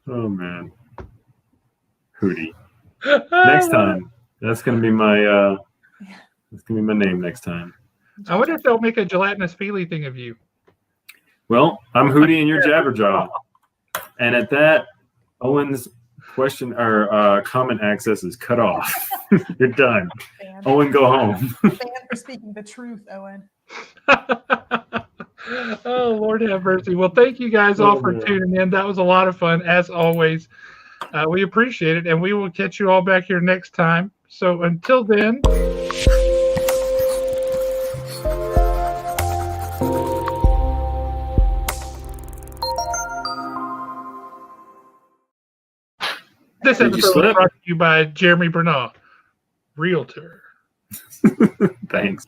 Oh man. Hootie. Next time. That's gonna be my name next time. I wonder if they'll make a gelatinous feely thing of you. Well, I'm Hootie and you're Jabberjaw. And at that, Owen's question or comment access is cut off. You're done. Fan. Owen, go home. Fan for speaking the truth, Owen. Oh, Lord have mercy. Well, thank you guys all for tuning in. That was a lot of fun, as always. We appreciate it, and we will catch you all back here next time. So until then. This episode was brought to you by Jeremy Bernal, Realtor. Thanks.